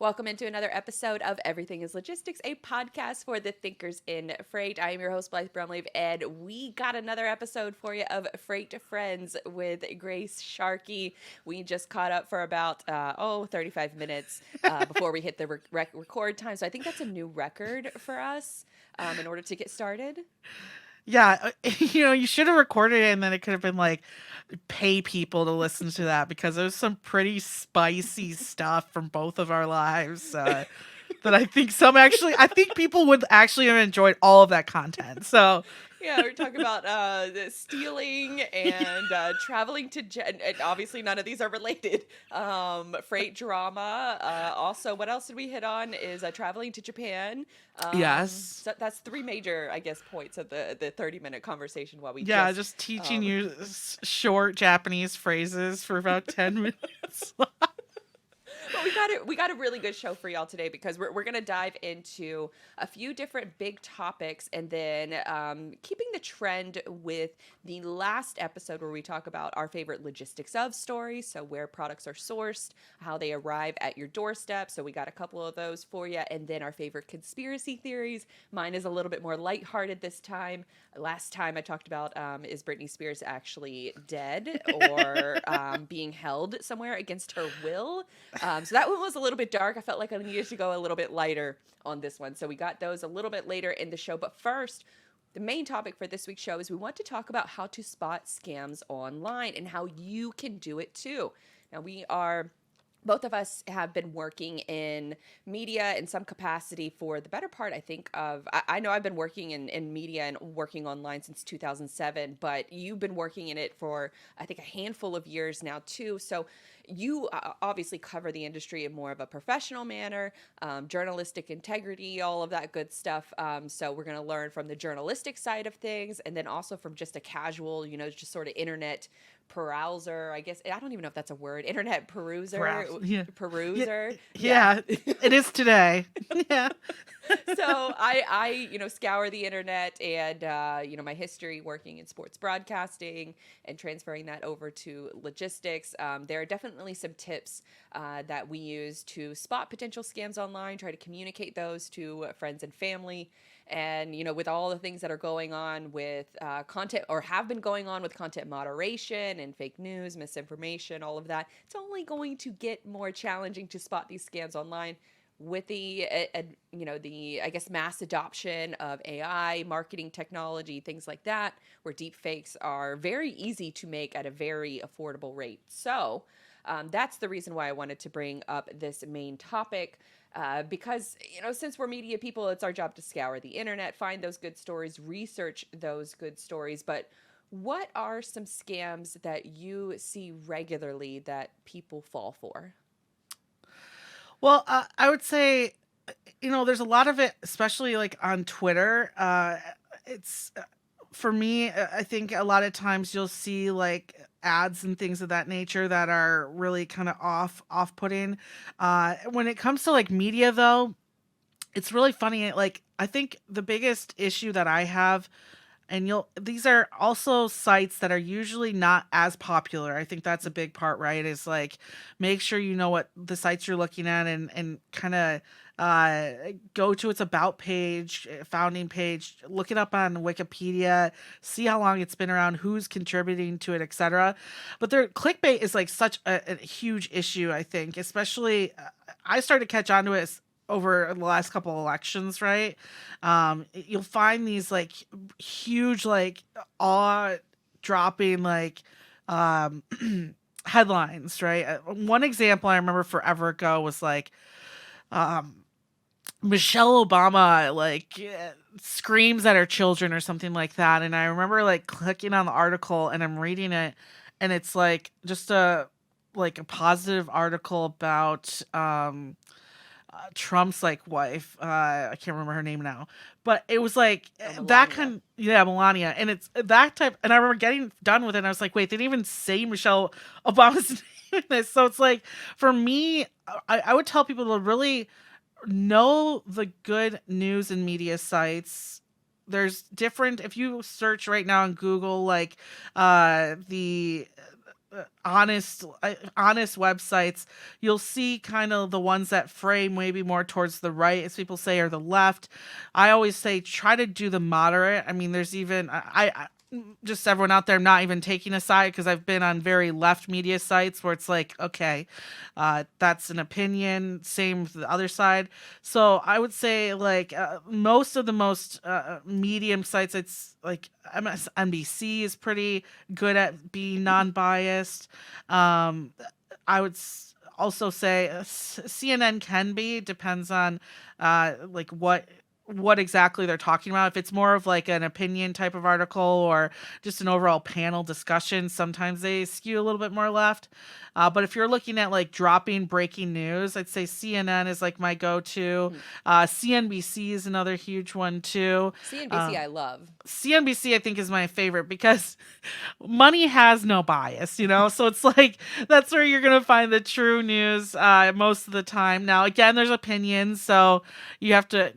Welcome into another episode of Everything is Logistics, a podcast for the thinkers in freight. I am your host, Blythe Brumleve, and we got another episode for you of Freight Friends with Grace Sharkey. We just caught up for about, 35 minutes before we hit the record time. So I think that's a new record for us in order to get started. Yeah, you should have recorded it and then it could have been like pay people to listen to that because there's some pretty spicy stuff from both of our lives that I think people would actually have enjoyed all of that content. So, Yeah, we're talking about the stealing and traveling to, and obviously none of these are related. Freight drama. Also, what else did we hit on is traveling to Japan. yes. So that's three major, I guess, points of the 30-minute conversation while we Yeah, just just teaching you short Japanese phrases for about 10 minutes. But we got a really good show for y'all today because we're gonna dive into a few different big topics and then keeping the trend with the last episode where we talk about our favorite logistics of stories, so where products are sourced, how they arrive at your doorstep. So we got a couple of those for you, and then our favorite conspiracy theories. Mine is a little bit more lighthearted this time. Last time I talked about is Britney Spears actually dead or being held somewhere against her will? So that one was a little bit dark. I felt like I needed to go a little bit lighter on this one. So we got those a little bit later in the show. But first, the main topic for this week's show is we want to talk about how to spot scams online and how you can do it too. Now, both of us have been working in media in some capacity for the better part, I think, I know I've been working in media and working online since 2007, but you've been working in it for, I think, a handful of years now, too. So you obviously cover the industry in more of a professional manner, journalistic integrity, all of that good stuff. So we're going to learn from the journalistic side of things and then also from just a casual, just sort of internet perouser, I guess. I don't even know if that's a word. Internet peruser. Perhaps. Yeah. Yeah. Peruser. Yeah. Yeah, it is today. Yeah. So I scour the internet and, my history working in sports broadcasting and transferring that over to logistics. There are definitely some tips that we use to spot potential scams online, try to communicate those to friends and family. And, with all the things that are going on with content or have been going on with content moderation and fake news, misinformation, all of that, it's only going to get more challenging to spot these scams online with the I guess mass adoption of AI, marketing technology, things like that, where deep fakes are very easy to make at a very affordable rate. So that's the reason why I wanted to bring up this main topic. Because, since we're media people, it's our job to scour the internet, find those good stories, research those good stories. But what are some scams that you see regularly that people fall for? Well, I would say, there's a lot of it, especially like on Twitter. It's For me, I think a lot of times you'll see like ads and things of that nature that are really kind of off-putting. When it comes to like media, though, it's really funny. Like I think the biggest issue that I have, and these are also sites that are usually not as popular. I think that's a big part, right? Is like make sure you know what the sites you're looking at and kind of go to its about page, founding page, look it up on Wikipedia, see how long it's been around, who's contributing to it, etc. But their clickbait is like such a huge issue, I think, especially I started to catch on to it over the last couple elections, right? You'll find these like huge, like awe dropping, like um, headlines, right? One example I remember forever ago was like um, Michelle Obama screams at her children or something like that. And I remember like clicking on the article and I'm reading it, and it's like just a positive article about Trump's like wife. I can't remember her name now, but it was like Oh, that Melania. kind. Yeah, Melania, and it's that type. And I remember getting done with it, and I was like, wait, they didn't even say Michelle Obama's name in this. So it's like for me, I would tell people to really know the good news and media sites. There's different. If you search right now on Google, like the honest websites, you'll see kind of the ones that frame maybe more towards the right, as people say, or the left. I always say try to do the moderate. I mean, there's even just everyone out there, I'm not even taking a side because I've been on very left media sites where it's like, okay, that's an opinion. Same with the other side. So I would say like most of the most medium sites, it's like MSNBC is pretty good at being non-biased. Um, I would also say CNN can be, depends on like what exactly they're talking about. If it's more of like an opinion type of article or just an overall panel discussion, sometimes they skew a little bit more left. But if you're looking at like dropping breaking news, I'd say CNN is like my go-to. Mhm. CNBC is another huge one too. CNBC, Uh, I love. CNBC I think is my favorite because money has no bias, so it's like that's where you're gonna find the true news most of the time. Now again, there's opinions, so you have to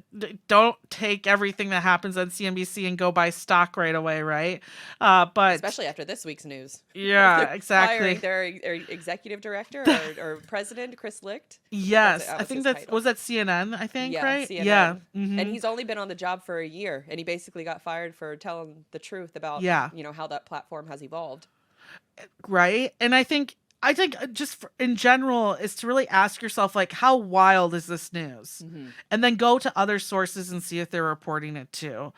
don't take everything that happens on CNBC and go buy stock right away, right? But Especially after this week's news. yeah, They're firing exactly. their executive director or president, Chris Licht. I think Yes, that I was think his that's title. was that CNN, I think, Yeah, right? Yeah. CNN. And Mm-hmm. he's only been on the job for a year, and he basically got fired for telling the truth about, Yeah. how that platform has evolved. Right? And I think just in general is to really ask yourself like how wild is this news? Hmm. And then go to other sources and see if they're reporting it too.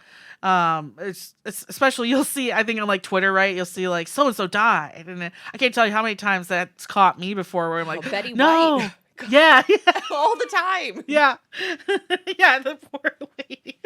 It's especially you'll see I think on like Twitter, right? You'll see like so and so died, and I can't tell you how many times that's caught me before where I'm Oh, like, Betty White. no, yeah, All the time. yeah, yeah, the poor lady.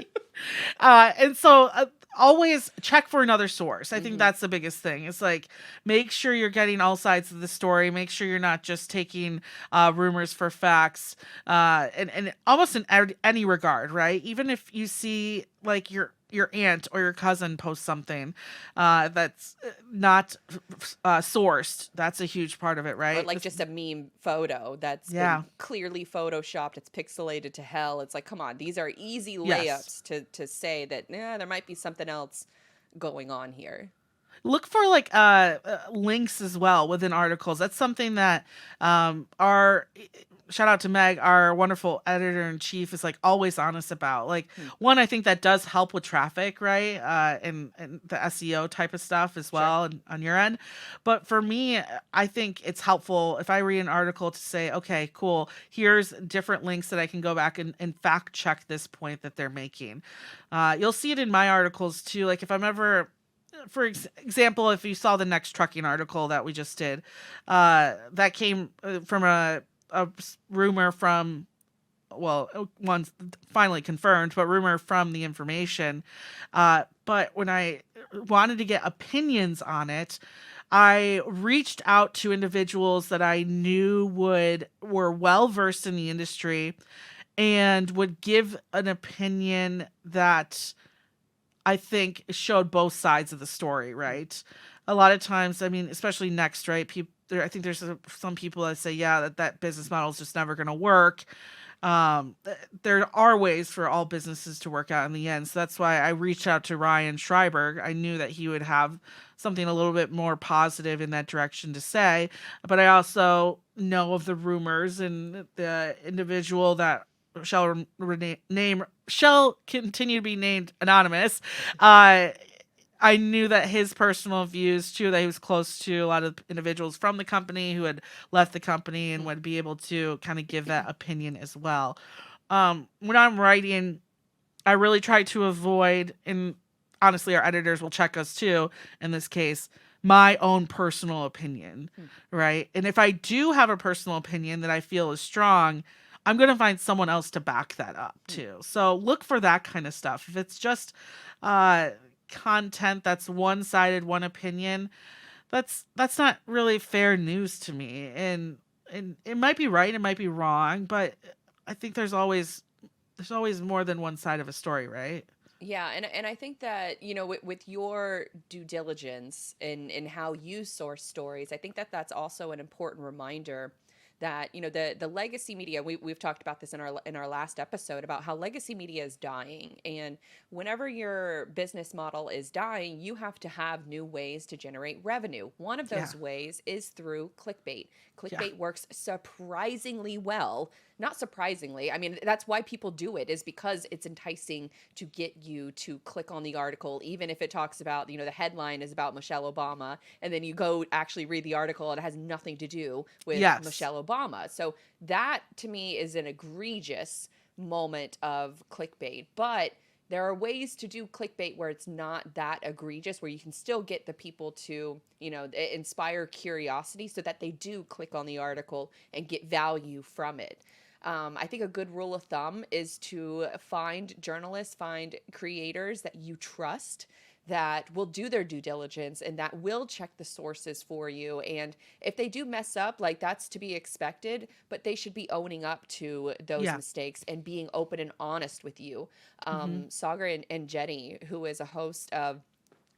And so always check for another source. I think Hmm. that's the biggest thing. It's like make sure you're getting all sides of the story. Make sure you're not just taking rumors for facts. And almost in any regard, right? Even if you see like your aunt or your cousin post something that's not sourced, that's a huge part of it, Or right? like just a meme photo that's Yeah. been clearly photoshopped. It's pixelated to hell. It's like, come on, these are easy Yes. layups to say that, there might be something else going on here. Look for like links as well within articles. That's something that our shout out to Meg, our wonderful editor in chief, is like always honest about. Like Hmm. one, I think that does help with traffic, right? And the SEO type of stuff as Sure. well on your end. But for me, I think it's helpful if I read an article to say, okay, cool, here's different links that I can go back and fact check this point that they're making. You'll see it in my articles too. Like if I'm ever for example, if you saw the next trucking article that we just did, that came from a rumor from, well, one's finally confirmed, but rumor from the information. But when I wanted to get opinions on it, I reached out to individuals that I knew were well versed in the industry and would give an opinion that I think showed both sides of the story, Hmm. right? A lot of times, I mean, especially next, right? I think there's some people that say, yeah, that business model is just never going to work. There are ways for all businesses to work out in the end. So that's why I reached out to Ryan Schreiber. I knew that he would have something a little bit more positive in that direction to say. But I also know of the rumors and the individual that shall continue to be named anonymous. Uh, I knew that his personal views too, that he was close to a lot of individuals from the company who had left the company and Hmm. would be able to kind of give that opinion as well. When I'm writing, I really try to avoid, and honestly, our editors will check us too in this case, my own personal opinion, Hmm. right? And if I do have a personal opinion that I feel is strong, I'm going to find someone else to back that up Hmm. too. So look for that kind of stuff. If it's just uh, content that's one-sided, one opinion, that's not really fair news to me. And it might be right, it might be wrong, but I think there's always more than one side of a story, right? Yeah, and I think that, with your due diligence in how you source stories, I think that that's also an important reminder that, the legacy media, we've talked about this in our last episode about how legacy media is dying. And whenever your business model is dying, you have to have new ways to generate revenue. One of Yeah. those ways is through clickbait. Yeah. Clickbait works surprisingly well. Not surprisingly. I mean, that's why people do it, is because it's enticing to get you to click on the article, even if it talks about, the headline is about Michelle Obama, and then you go actually read the article and it has nothing to do with Yes. Michelle Obama. So that to me is an egregious moment of clickbait. But there are ways to do clickbait where it's not that egregious, where you can still get the people to, inspire curiosity so that they do click on the article and get value from it. I think a good rule of thumb is to find journalists, find creators that you trust, that will do their due diligence and that will check the sources for you. And if they do mess up, like, that's to be expected, but they should be owning up to those Yeah. mistakes and being open and honest with you. Hmm. Sagar and Jenny, who is a host of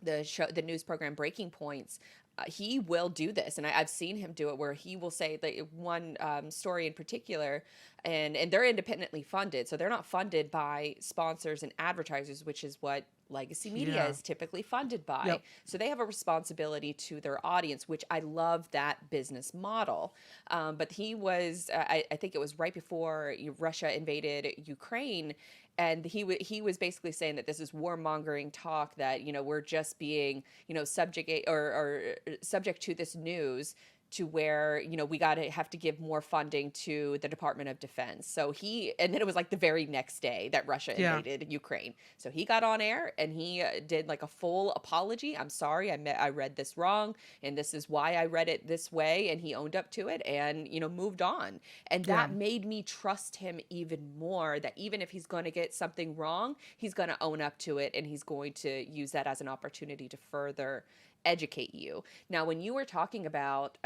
the news program Breaking Points, he will do this, and I've seen him do it, where he will say, like, one story in particular, and they're independently funded, so they're not funded by sponsors and advertisers, which is what legacy media Yeah. is typically funded by. Yep. So they have a responsibility to their audience, which I love that business model. But he was, I think it was right before Russia invaded Ukraine, and he was basically saying that this is warmongering talk, that we're just being subject or subject to this news, to where we got to have to give more funding to the Department of Defense. So and then it was like the very next day that Russia Yeah. invaded Ukraine. So he got on air and he did like a full apology. I'm sorry, I read this wrong, and this is why I read it this way. And he owned up to it and moved on. And Yeah. that made me trust him even more. That even if he's going to get something wrong, he's going to own up to it, and he's going to use that as an opportunity to further educate you. Now, when you were talking about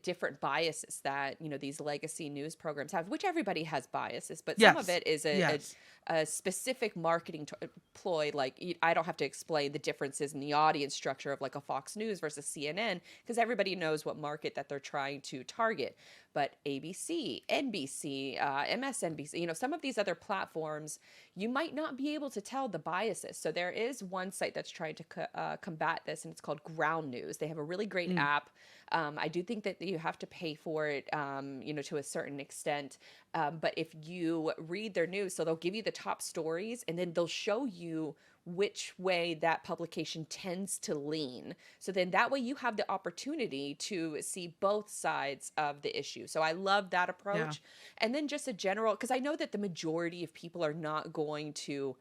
different biases that these legacy news programs have, which everybody has biases, but some of Yes. it is Yes. a specific marketing ploy. Like, I don't have to explain the differences in the audience structure of like a Fox News versus CNN, because everybody knows what market that they're trying to target. But ABC, NBC, MSNBC, some of these other platforms, you might not be able to tell the biases. So there is one site that's trying to combat this, and it's called Ground News. They have a really great Mm. app. I do think that you have to pay for it, to a certain extent. But if you read their news, so they'll give you the top stories, and then they'll show you which way that publication tends to lean. So then that way you have the opportunity to see both sides of the issue. So I love that Yeah. approach. And then just a general, because I know that the majority of people are not going to,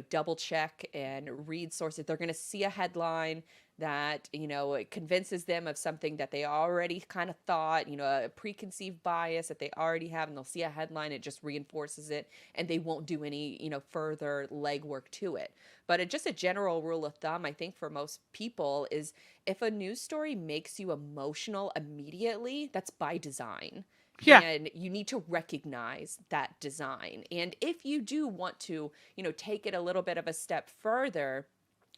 double check and read sources. They're going to see a headline that it convinces them of something that they already kind of thought, a preconceived bias that they already have, and they'll see a headline, it just reinforces it, and they won't do any further legwork to it. But just a general rule of thumb, I think, for most people, is if a news story makes you emotional immediately, that's by design. Yeah. And you need to recognize that design. And if you do want to take it a little bit of a step further,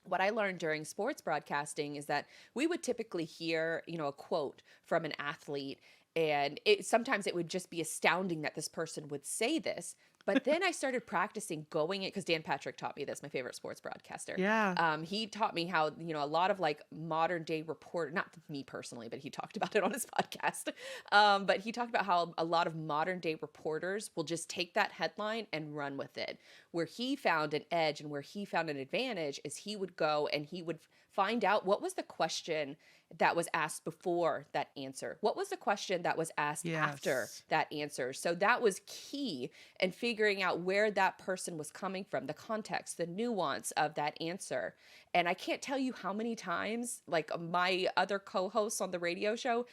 what I learned during sports broadcasting is that we would typically hear, a quote from an athlete, and sometimes it would just be astounding that this person would say this. But then I started practicing going it, because Dan Patrick taught me this, my favorite sports broadcaster. Yeah. He taught me how, a lot of like modern day not me personally, but he talked about it on his podcast. But he talked about how a lot of modern day reporters will just take that headline and run with it. Where he found an edge and where he found an advantage is he would go and he would find out what was the question that was asked before that answer. What was the question that was asked after Yes. that answer? So that was key in figuring out where that person was coming from, the context, the nuance of that answer. And I can't tell you how many times, like, my other co-hosts on the radio show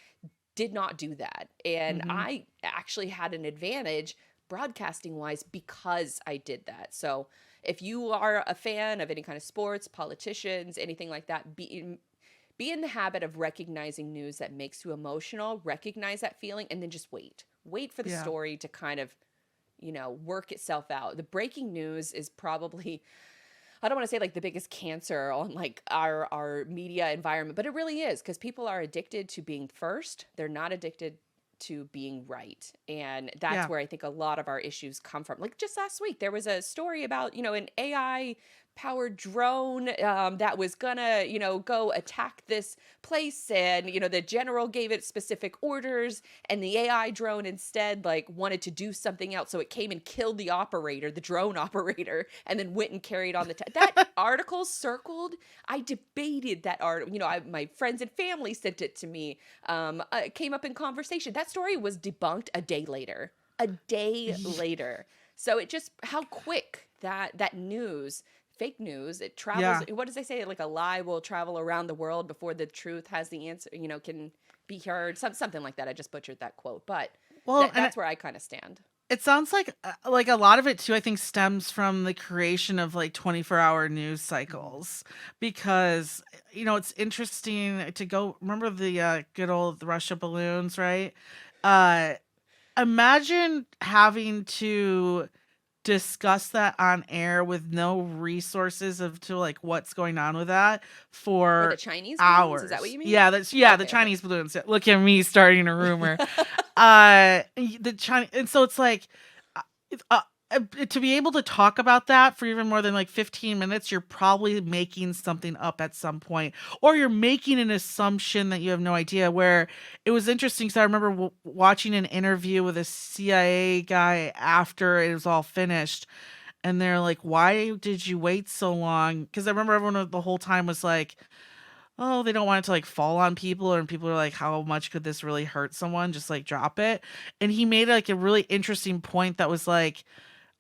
did not do that. And Hmm. I actually had an advantage broadcasting wise because I did that. So if you are a fan of any kind of sports, politicians, anything like that, be in the habit of recognizing news that makes you emotional, recognize that feeling, and then just wait. Wait for the Yeah. story to kind of, work itself out. The breaking news is probably, I don't want to say like the biggest cancer on like our media environment, but it really is, because people are addicted to being first. They're not addicted to being right. And that's Yeah. where I think a lot of our issues come from. Like just last week, there was a story about, an AI powered drone that was gonna, go attack this place. And, the general gave it specific orders, and the AI drone instead, like, wanted to do something else. So it came and killed the operator, the drone operator, and then went and carried on that article circled. I debated that article. My friends and family sent it to me. It came up in conversation. That story was debunked a day later. A day later. So it just how quick that news, fake news, it travels. Yeah. What does they say? Like a lie will travel around the world before the truth has the answer. Can be heard. Something like that. I just butchered that quote, but Well, and that's where I kind of stand. it sounds like a lot of it too, I think, stems from the creation of like 24-hour news Mhm. cycles, because it's interesting to go remember the good old Russia balloons, right? Uh Imagine having to discuss that on air with no resources of to like what's going on with that For the for Chinese balloons, is that what hours. you mean? Yeah, the Okay, okay. Chinese balloons. Look at me starting a rumor. The China, and so it's like, uh, to be able to talk about that for even more than like 15 minutes, you're probably making something up at some point, or you're making an assumption that you have no idea. Where it was interesting because I remember watching an interview with a CIA guy after it was all finished, and they're like, "Why did you wait so long?" Because I remember everyone the whole time was like, oh, they don't want it to like fall on people, and people are like, how much could this really hurt someone? Just like drop it. And he made like a really interesting point that was like,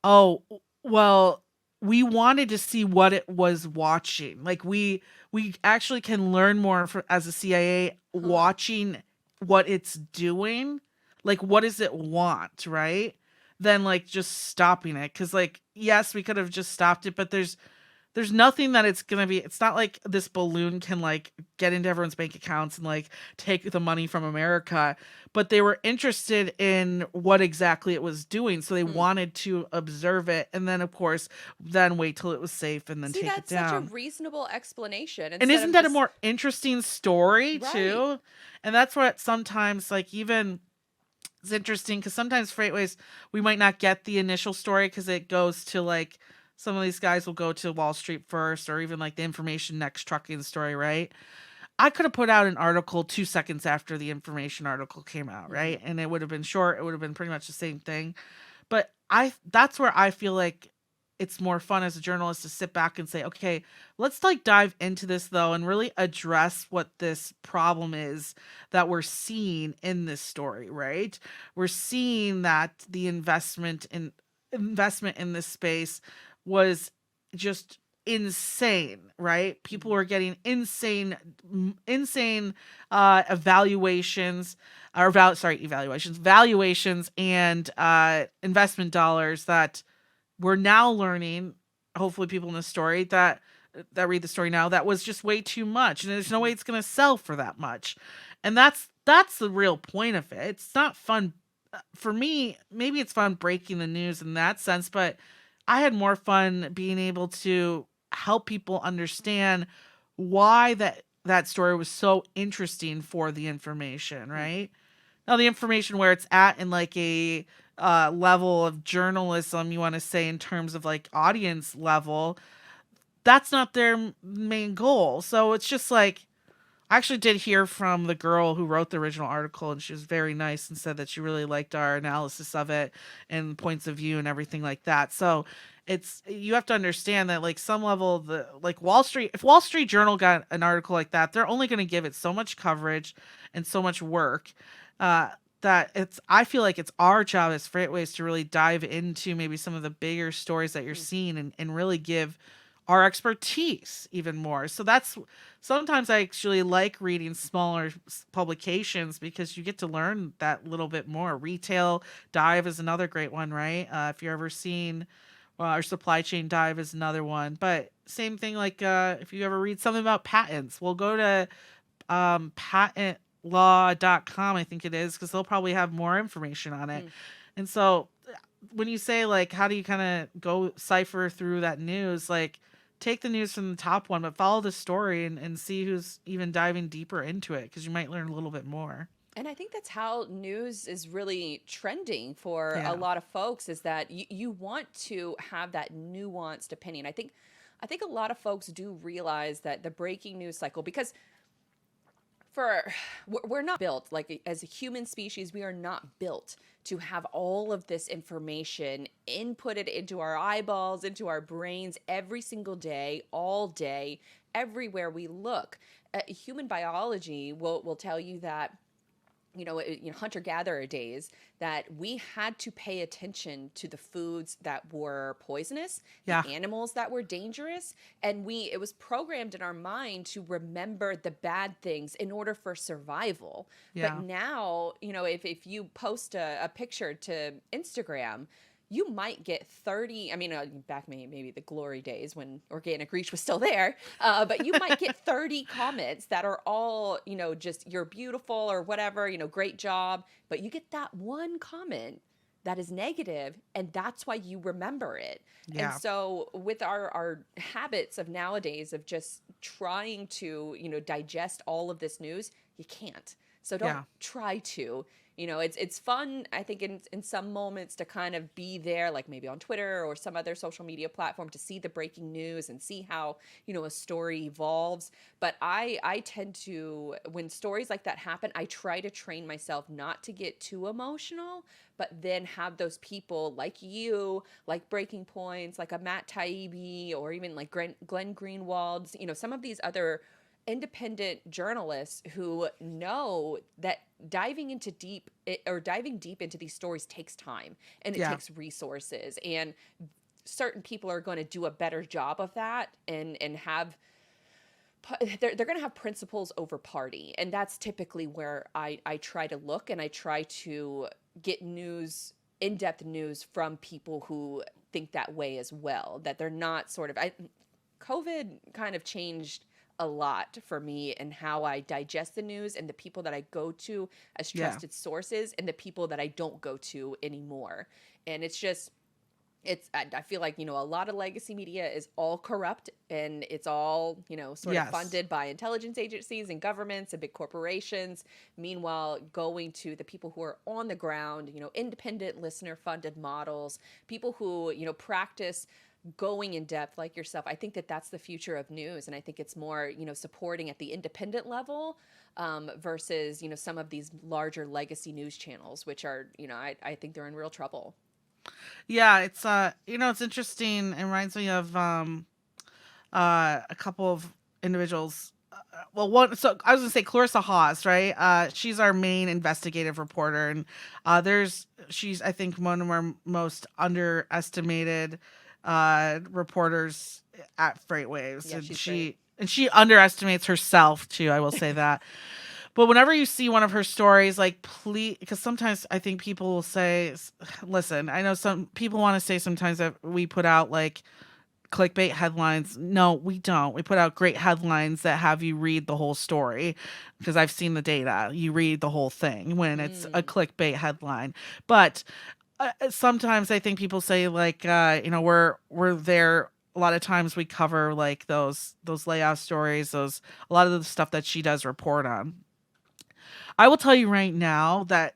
oh, well, we wanted to see what it was watching. Like we actually can learn more as a CIA Huh. watching what it's doing. Like what does it want, right? Than like just stopping it. Cause like, yes, we could have just stopped it, but there's nothing that it's not like this balloon can like get into everyone's bank accounts and like take the money from America, but they were interested in what exactly it was doing, so they Hmm. wanted to observe it, and then of course then wait till it was safe and then See, take it that's such a down. reasonable explanation And instead isn't of that a just more interesting story right. too? And that's what sometimes like even it's interesting because sometimes freightways we might not get the initial story because it goes to like some of these guys will go to Wall Street first, or even like the Information Next trucking story, right? I could have put out an article 2 seconds after the information article came out, Hmm. right? And it would have been short. It would have been pretty much the same thing. But I that's where I feel like it's more fun as a journalist to sit back and say, okay, let's like dive into this though and really address what this problem is that we're seeing in this story, right? We're seeing that the investment in this space was just insane, right? People Hmm. were getting insane evaluations or valuations and investment dollars that we're now learning, hopefully people in the story that read the story now, that was just way too much, and there's no way Hmm. it's going to sell for that much. And that's the real point of it. It's not fun for me. Maybe it's fun breaking the news in that sense, but I had more fun being able to help people understand why that story was so interesting for the information, right? Now the information where it's at in like a level of journalism, you want to say, in terms of like audience level, that's not their main goal. So it's just like, I actually did hear from the girl who wrote the original article, and she was very nice and said that she really liked our analysis of it and points of view and everything like that. So it's, you have to understand that like some level, the like Wall Street, if Wall Street Journal got an article like that, they're only going to give it so much coverage and so much work. Uh, that it's, I feel like it's our job as Freightways to really dive into maybe some of the bigger stories that you're seeing, and really give our expertise even more. So that's, sometimes I actually like reading smaller publications because you get to learn that little bit more. Retail Dive is another great one, right? If you're ever seen, well, our Supply Chain Dive is another one. But same thing, like if you ever read something about patents, we'll go to patentlaw.com, I think it is, because they'll probably have more information on it. Hmm. And so when you say like how do you kind of go cipher through that news, like take the news from the top one but follow the story, and see who's even diving deeper into it, because you might learn a little bit more. And I think that's how news is really trending for a Yeah. lot of folks, is that you want to have that nuanced opinion. I think a lot of folks do realize that the breaking news cycle, because for we're not built like, as a human species, we are not built to have all of this information inputted into our eyeballs, into our brains every single day, all day, everywhere we look. Human biology will tell you that, hunter gatherer days, that we had to pay attention to the foods that were poisonous, the Yeah. animals that were dangerous, and it was programmed in our mind to remember the bad things in order for survival. But Yeah. now, if you post a picture to Instagram, you might get 30. I mean, back maybe the glory days when organic reach was still there, but you might get 30 comments that are all, just "you're beautiful" or whatever, "great job," but you get that one comment that is negative, and that's why you remember it. And Yeah. so with our habits of nowadays, of just trying to, digest all of this news, you can't. So don't Yeah. try to. It's fun, I think, in some moments, to kind of be there, like maybe on Twitter or some other social media platform, to see the breaking news and see how, a story evolves. But I tend to, when stories like that happen, I try to train myself not to get too emotional, but then have those people like you, like Breaking Points, like a Matt Taibbi, or even like Glenn Greenwald's, some of these other independent journalists who know that diving deep into these stories takes time, and it Yeah. takes resources, and certain people are going to do a better job of that, and have they're going to have principles over party. And that's typically where I try to look, and I try to get news, in-depth news, from people who think that way as well, that they're not sort of COVID kind of changed a lot for me, and how I digest the news, and the people that I go to as Yeah. trusted sources, and the people that I don't go to anymore. And it's just, I feel like, a lot of legacy media is all corrupt, and it's all, sort of Yes. funded by intelligence agencies and governments and big corporations. Meanwhile, going to the people who are on the ground, independent listener funded models, people who, practice going in depth like yourself. I think that that's the future of news. And I think it's more, supporting at the independent level, versus, some of these larger legacy news channels, which are, I think they're in real trouble. Yeah, it's it's interesting. It reminds me of a couple of individuals. Well, one. So I was gonna say Clarissa Haas, right? She's our main investigative reporter, and she's, I think, one of our most underestimated reporters at Freightwaves, Yeah, and she's great. she underestimates herself too. I will say that. But whenever you see one of her stories, like, please, because sometimes I think people will say, listen, I know some people want to say sometimes that we put out like clickbait headlines. No, we don't. We put out great headlines that have you read the whole story, because I've seen the data. You read the whole thing when it's a Mm. clickbait headline. But sometimes I think people say like, we're there. A lot of times we cover like those layout stories, those a lot of the stuff that she does report on. I will tell you right now that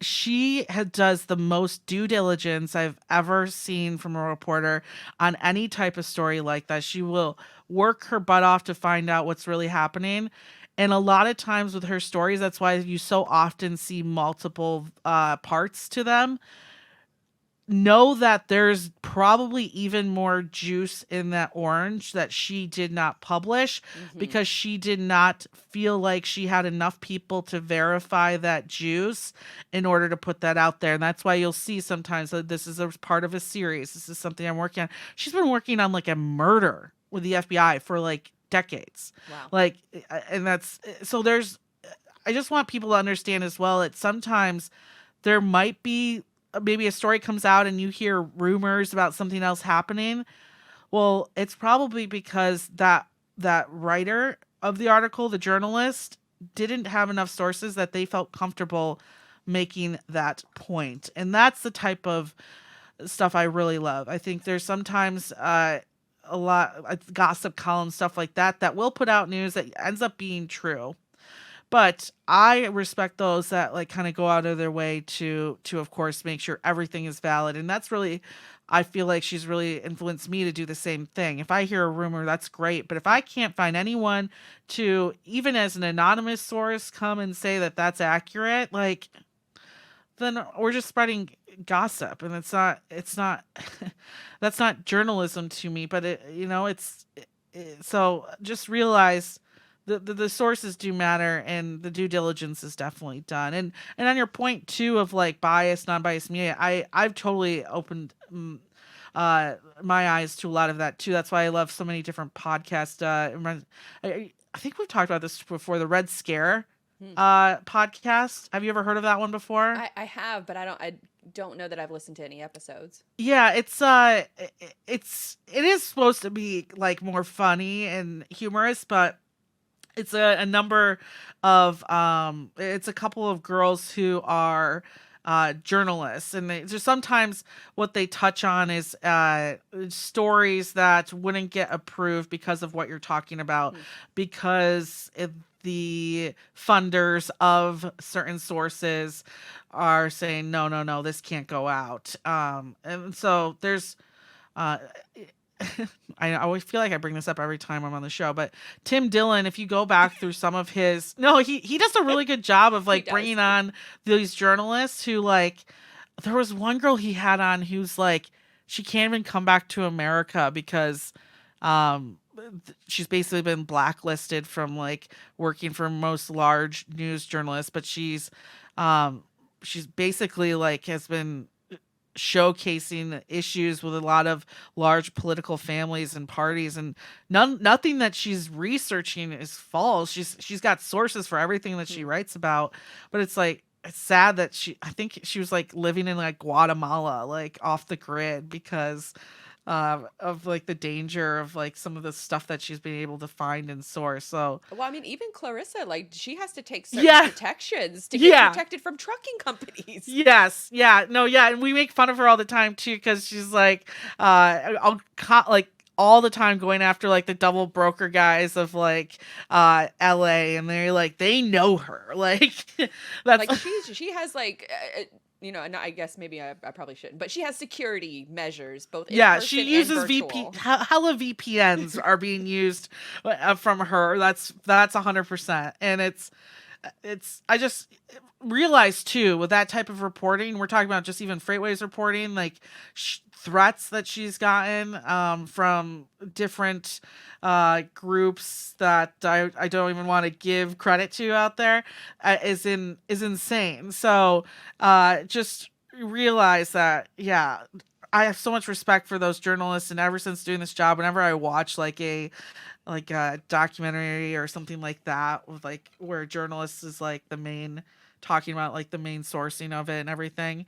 does the most due diligence I've ever seen from a reporter on any type of story like that. She will work her butt off to find out what's really happening. And a lot of times with her stories, that's why you so often see multiple parts to them. Know that there's probably even more juice in that orange that she did not publish, Hmm. because she did not feel like she had enough people to verify that juice in order to put that out there. And that's why you'll see sometimes that this is a part of a series. This is something I'm working on. She's been working on like a murder with the FBI for like decades. Wow. Like, and that's so there's, I just want people to understand as well that sometimes there might be, maybe a story comes out and you hear rumors about something else happening. Well, it's probably because that writer of the article, the journalist, didn't have enough sources that they felt comfortable making that point. And that's the type of stuff I really love. I think there's sometimes a lot gossip column stuff like that that will put out news that ends up being true, But I respect those that like kind of go out of their way to of course make sure everything is valid. And that's really, I feel like she's really influenced me to do the same thing. If I hear a rumor, that's great. But if I can't find anyone to, even as an anonymous source, come and say that that's accurate, like, then we're just spreading gossip, and it's not that's not journalism to me. But so just realize the sources do matter, and the due diligence is definitely done. And on your point too of like bias, non-biased media, I've totally opened my eyes to a lot of that too. That's why I love so many different podcasts. I think we've talked about this before, the Red Scare Hmm. podcast. Have you ever heard of that one before? I have, but I don't know that I've listened to any episodes. Yeah, it is supposed to be like more funny and humorous, but it's a number of it's a couple of girls who are journalists, and just sometimes what they touch on is stories that wouldn't get approved because of what you're talking about, Hmm. because the funders of certain sources are saying no, no, no, this can't go out. And so there's uh I always feel like I bring this up every time I'm on the show, but Tim Dillon, if you go back through some of his, no, he does a really good job of He like does. bringing on these journalists who like, there was one girl he had on who's like, she can't even come back to America because she's basically been blacklisted from like working for most large news journalists, but um she's basically like has been showcasing issues with a lot of large political families and parties, and nothing that she's researching is false. She's got sources for everything that she Hmm. writes about, but it's like it's sad that I think she was like living in like Guatemala, like off the grid, because of like the danger of like some of the stuff that she's been able to find and source. So Well, I mean, even Clarissa, like, she has to take certain yeah, protections to get yeah. protected from trucking companies. Yes, yeah, no, yeah, and we make fun of her all the time too because she's like, like all the time going after like the double broker guys of like LA, and they're like they know her, like that's Like, she has, like, and I guess maybe I probably shouldn't, but she has security measures, both in yeah, she person and uses VP, virtual. hella VPNs are being used from her. That's 100%, and I just realized too with that type of reporting, we're talking about just even Freightways reporting, like threats that she's gotten from different groups that I don't even want to give credit to out there, is insane. So just realize that, yeah, I have so much respect for those journalists, and ever since doing this job, whenever I watch like a documentary or something like that with like where journalists is like the main, talking about like the main sourcing of it and everything,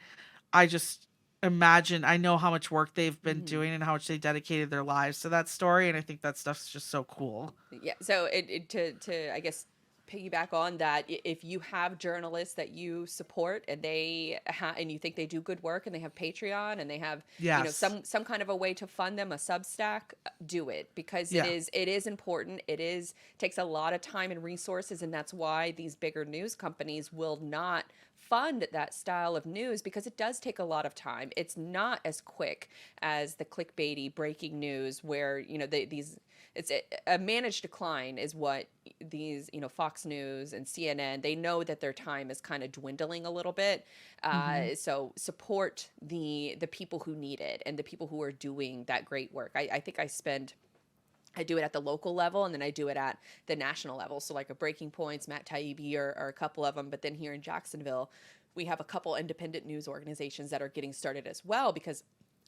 I just imagine, I know how much work they've been Mhm. doing and how much they dedicated their lives to that story, and I think that stuff's just so cool. Yeah. So to I guess piggyback on that, if you have journalists that you support and and you think they do good work and they have Patreon and they have Yes. some kind of a way to fund them, a Substack, do it, because Yeah. it is important. It is takes a lot of time and resources, and that's why these bigger news companies will not fund that style of news, because it does take a lot of time. It's not as quick as the clickbaity breaking news where these it's a managed decline is what these Fox News and CNN, they know that their time is kind of dwindling a little bit. Hmm. So support the people who need it and the people who are doing that great work. I think I do it at the local level, and then I do it at the national level. So like a Breaking Points, Matt Taibbi are a couple of them. But then here in Jacksonville, we have a couple independent news organizations that are getting started as well, because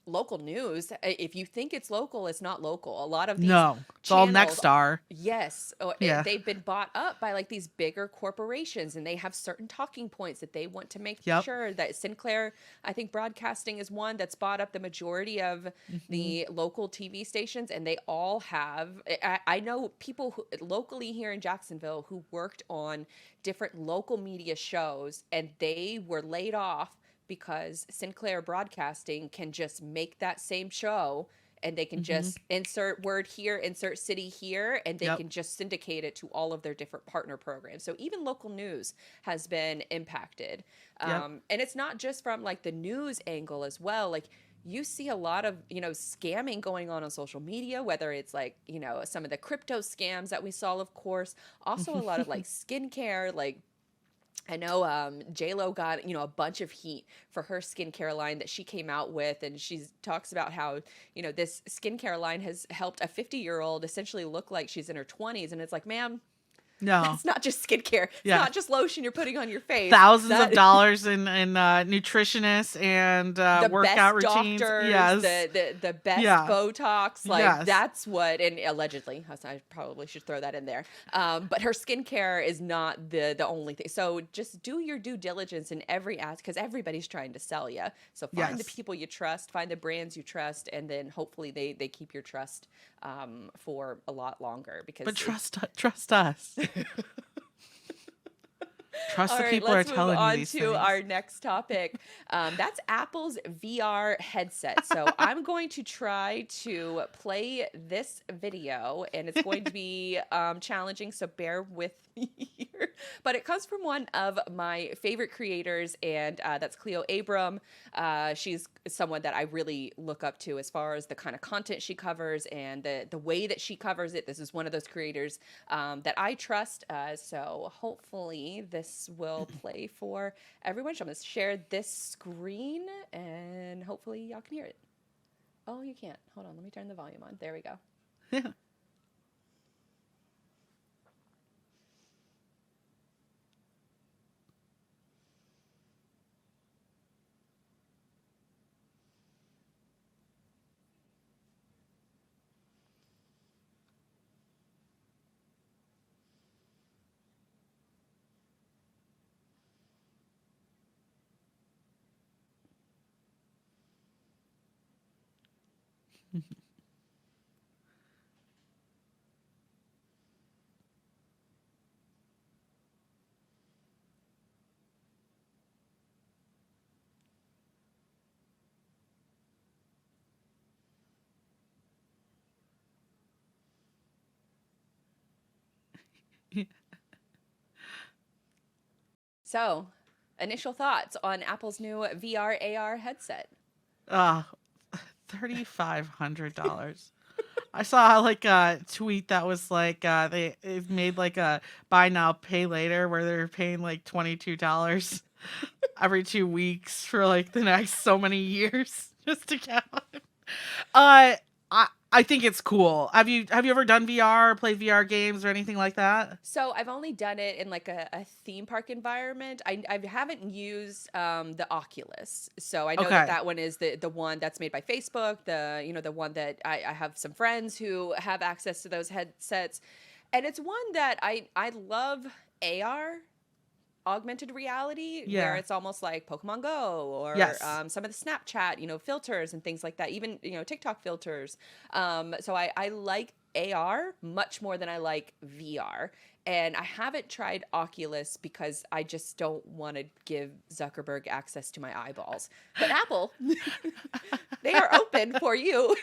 local news, if you think it's local, it's not local. A lot of these No, it's all next channels, star. yes, Yeah. they've been bought up by like these bigger corporations, and they have certain talking points that they want to make Yep. sure that Sinclair, I think Broadcasting is one that's bought up the majority of Hmm. the local TV stations, and they all have. I know people locally here in Jacksonville who worked on different local media shows, and they were laid off because Sinclair Broadcasting can just make that same show and they can Hmm. just insert word here, insert city here, and they Yep. can just syndicate it to all of their different partner programs. So even local news has been impacted. Yep. And it's not just from like the news angle as well. Like you see a lot of, scamming going on social media, whether it's like, some of the crypto scams that we saw, of course, also a lot of like skincare, like I know J Lo got a bunch of heat for her skincare line that she came out with, and she talks about how this skincare line has helped a 50-year-old essentially look like she's in her 20s, and it's like, ma'am, No. that's not just skincare. It's Yeah. not just lotion you're putting on your face. Thousands of That dollars in nutritionists and the workout best routines. doctors, Yes. the best Yeah. Botox, like Yes. that's what, and allegedly, I probably should throw that in there. But her skincare is not the only thing. So just do your due diligence in every ask, because everybody's trying to sell you. So find the Yes. people you trust, find the brands you trust, and then hopefully they keep your trust for a lot longer, But because trust us. Trust All the right, people who are let's move telling you on these to things. our next topic. That's Apple's VR headset. So I'm going to try to play this video, and it's going to be challenging, so bear with me here. But it comes from one of my favorite creators, and that's Cleo Abram. She's someone that I really look up to as far as the kind of content she covers and the way that she covers it. This is one of those creators that I trust. So hopefully this will play for everyone. So I'm going to share this screen, and hopefully y'all can hear it. Oh, you can't. Hold on. Let me turn the volume on. There we go. Yeah. So, initial thoughts on Apple's new VR AR headset. Uh, $3,500. I saw like a tweet that was like they've made like a buy now pay later where they're paying like $22 every 2 weeks for like the next so many years just to get one. Uh, I think it's cool. Have you ever done VR or played VR games or anything like that? So I've only done it in like a theme park environment. I haven't used the Oculus. So I know that Okay. that one is the one that's made by Facebook. The one that I have some friends who have access to those headsets, and it's one that I love. AR, augmented reality, where Yeah. it's almost like Pokemon Go, or Yes. some of the Snapchat, filters and things like that, even, TikTok filters. So I like AR much more than I like VR. And I haven't tried Oculus because I just don't want to give Zuckerberg access to my eyeballs. But Apple, they are open for you.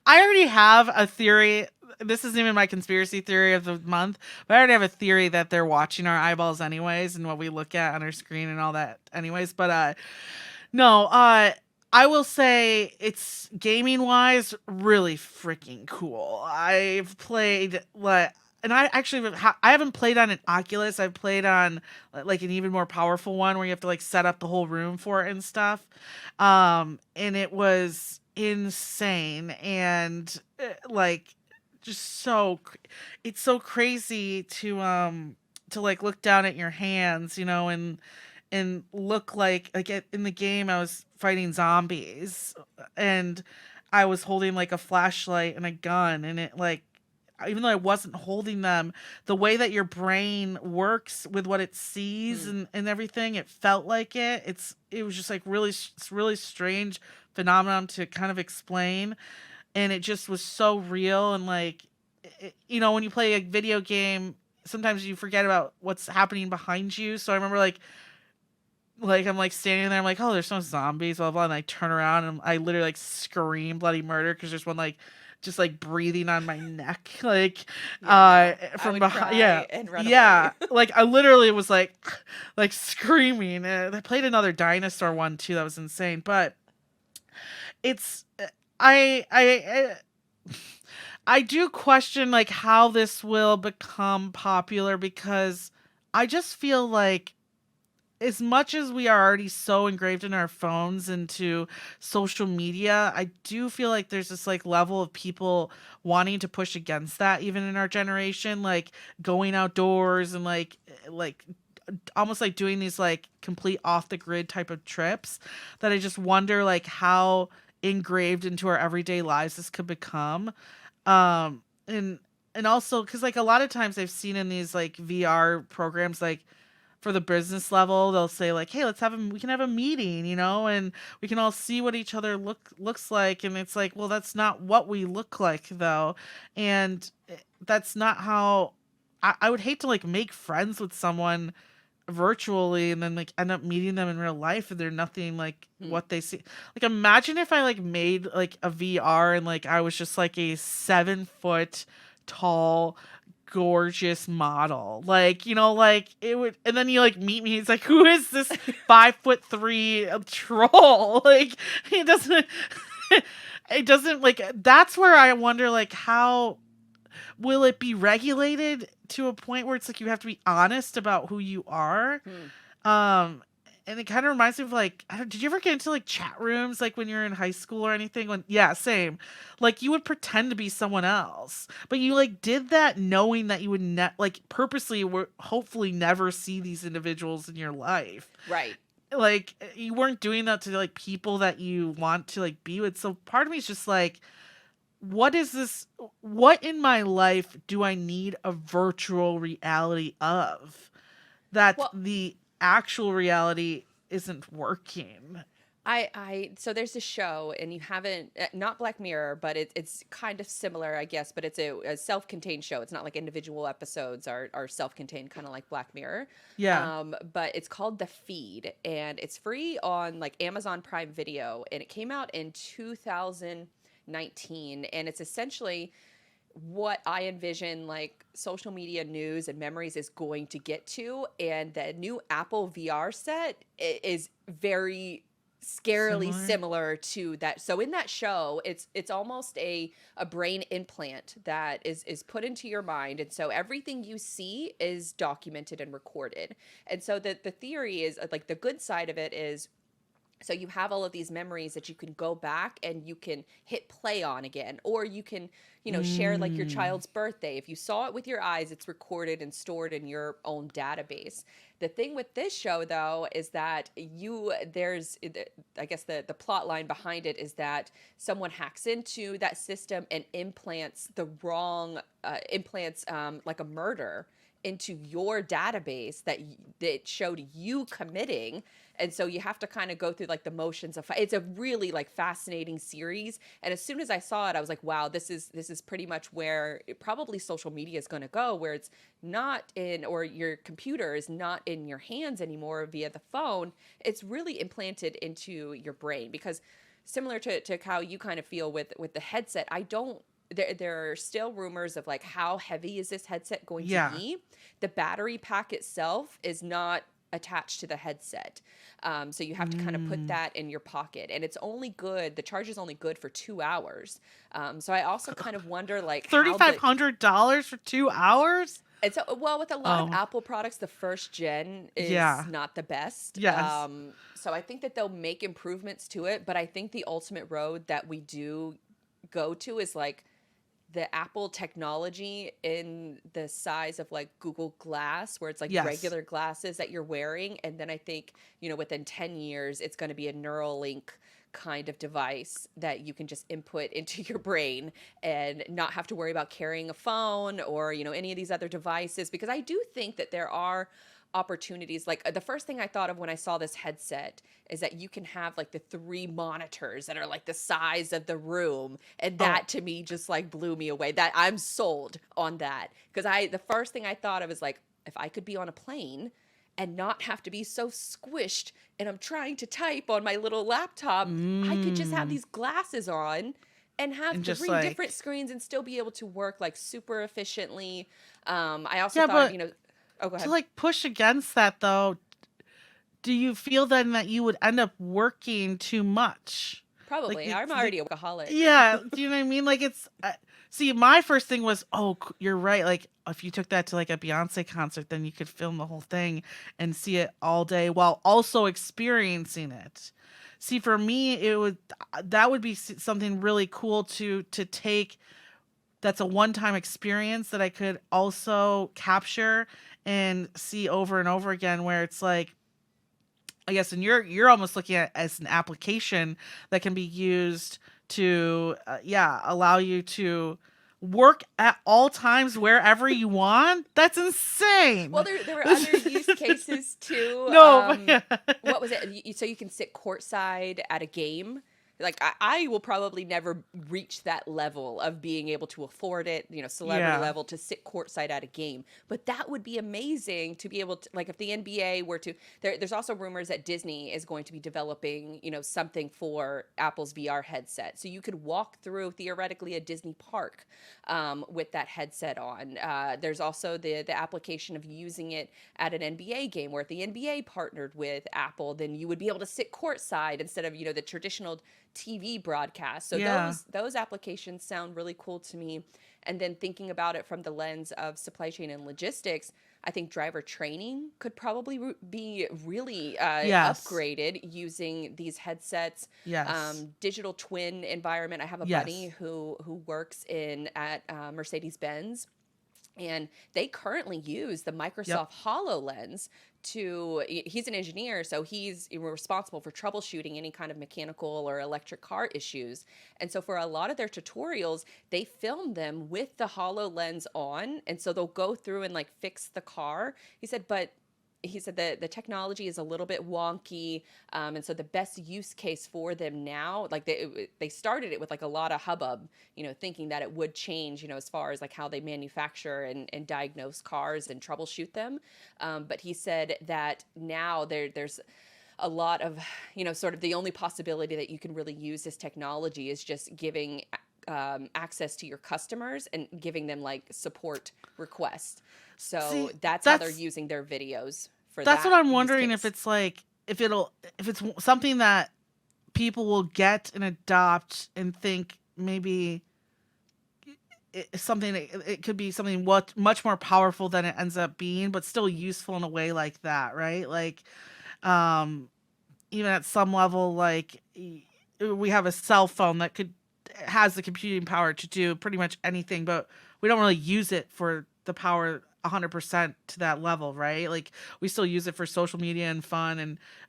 I already have a theory. This isn't even my conspiracy theory of the month, but I already have a theory that they're watching our eyeballs anyways and what we look at on our screen and all that anyways. But no, I will say it's gaming wise really freaking cool. I've played like and I actually I haven't played on an Oculus. I've played on like an even more powerful one where you have to like set up the whole room for it and stuff. And it was insane and like just it's so crazy to like look down at your hands, and look like in the game I was fighting zombies and I was holding like a flashlight and a gun and it like even though I wasn't holding them, the way that your brain works with what it sees Mm. and everything, it felt like it was just like it's really strange phenomenon to kind of explain. And it just was so real. And like, when you play a video game, sometimes you forget about what's happening behind you. So I remember like like I'm like standing there, I'm like, oh, there's no zombies, blah blah, and I turn around and I literally like scream bloody murder because there's one like just like breathing on my neck, like Yeah, no. I from would behind. Yeah, cry and run yeah, away. like I literally was like screaming. They played another dinosaur one too that was insane, but it's I do question like how this will become popular because I just feel like as much as we are already so engraved in our phones into social media, I do feel like there's this like level of people wanting to push against that even in our generation, like going outdoors and like almost like doing these like complete off the grid type of trips that I just wonder like how engraved into our everyday lives this could become. Um and also cuz like a lot of times I've seen in these like VR programs like for the business level, they'll say like, "Hey, we can have a meeting, and we can all see what each other looks like." And it's like, well, that's not what we look like though, and that's not how. I would hate to like make friends with someone virtually and then like end up meeting them in real life and they're nothing like Hmm. what they see. Like imagine if I like made like a VR and like I was just like a 7 foot tall gorgeous model. Like, like it would and then you like meet me, it's like, who is this 5'3" troll? Like it doesn't it doesn't like that's where I wonder like how will it be regulated to a point where it's like you have to be honest about who you are? Hmm. Um, and it kind of reminds me of like, I don't, did you ever get into like chat rooms like when you're in high school or anything? When yeah, same. Like you would pretend to be someone else, but you like did that knowing that you would like purposely were hopefully never see these individuals in your life. Right. Like you weren't doing that to like people that you want to like be with. So part of me is just like what is this what in my life do I need a virtual reality of that Well, the actual reality isn't working? so there's a show, and you haven't, not Black Mirror, but it's kind of similar, I guess, but it's a self-contained show. It's not like individual episodes are self-contained, kind of like Black Mirror. Yeah. But it's called The Feed, and it's free on like Amazon Prime Video, and it came out in 2019, and it's essentially what I envision like social media news and memories is going to get to. And the new Apple VR set is very scarily Similar? similar to that. So in that show, it's almost a brain implant that is put into your mind, and so everything you see is documented and recorded. And so the theory is like the good side of it is so you have all of these memories that you can go back and you can hit play on again, or you can, share like your Mm. child's birthday. If you saw it with your eyes, it's recorded and stored in your own database. The thing with this show though is that I guess the plot line behind it is that someone hacks into that system and implants the wrong implants like a murder into your database that showed you committing. And so you have to kind of go through like the motions of it's a really like fascinating series. And as soon as I saw it, I was like, wow, this is pretty much where probably social media is going to go, where it's not in, or your computer is not in your hands anymore via the phone. It's really implanted into your brain. Because similar to how you kind of feel with the headset, I don't there are still rumors of like how heavy is this headset going to Yeah. be. The battery pack itself is not attached to the headset. So you have to kind of put Mm. that in your pocket, and it's only good. The charge is only good for 2 hours. So I also kind of wonder like how the $3,500 for 2 hours? and so well with a lot of Oh, Apple products, the first gen is yeah. not the best. Yes. So I think that they'll make improvements to it, but I think the ultimate road that we do go to is like the Apple technology in the size of like Google Glass, where it's like Yes. regular glasses that you're wearing. And then I think, within 10 years, it's going to be a Neuralink kind of device that you can just input into your brain and not have to worry about carrying a phone or, any of these other devices. Because I do think that there are opportunities. Like the first thing I thought of when I saw this headset is that you can have like the three monitors that are like the size of the room, and Oh, that to me just like blew me away. That I'm sold on that, because I the first thing I thought of is like, if I could be on a plane and not have to be so squished and I'm trying to type on my little laptop. I could just have Mm. these glasses on and have And just three different like, screens and still be able to work like super efficiently. I also yeah, thought, but oh, go to ahead. like push against that though, do you feel then that you would end up working too much? Like Probably. I'm already a workaholic. yeah, do you know what I mean? Like it's see, my first thing was, oh, you're right. Like if you took that to like a Beyonce concert, then you could film the whole thing and see it all day while also experiencing it. See, for me, it would that would be something really cool to take. That's a one-time experience that I could also capture and see over and over again. Where it's like, I guess, and you're almost looking at it as an application that can be used to yeah, allow you to work at all times wherever you want. That's Well, insane. there were other use cases too. No, but yeah. What was it? So you can sit courtside at a game. Like I will probably never reach that level of being able to afford it, celebrity Yeah. level to sit courtside at a game. But that would be amazing to be able to, like, if the NBA were to. There's also rumors that Disney is going to be developing, something for Apple's VR headset, so you could walk through theoretically a Disney park with that headset on. There's also the application of using it at an NBA game, where if the NBA partnered with Apple, then you would be able to sit courtside instead of the traditional TV broadcast. So Yeah. those applications sound really cool to me. And then thinking about it from the lens of supply chain and logistics, I think driver training could probably be really Yes. upgraded using these headsets. Yes. Digital twin environment. I have a buddy Yes. who works in at Mercedes Benz, and they currently use the Yep. Microsoft HoloLens to. He's an engineer, so he's responsible for troubleshooting any kind of mechanical or electric car issues. And so for a lot of their tutorials, they film them with the HoloLens on, and so they'll go through and like fix the car. He said that the technology is a little bit wonky, and so the best use case for them now, like they started it with like a lot of hubbub, thinking that it would change, as far as like how they manufacture and diagnose cars and troubleshoot them. But he said that now there's a lot of, sort of the only possibility that you can really use this technology is just giving access to your customers and giving them like support requests. So See, that's how they're that's using their videos for that's what that I'm use wondering, if case. it's like, if it's something that people will get and adopt and think maybe it's something it could be something what much more powerful than it ends up being, but still useful in a way like that, right? Like, um, even at some level, like we have a cell phone that could has the computing power to do pretty much anything, but we don't really use it for the power 100% to that level, right? Like we still use it for social media and fun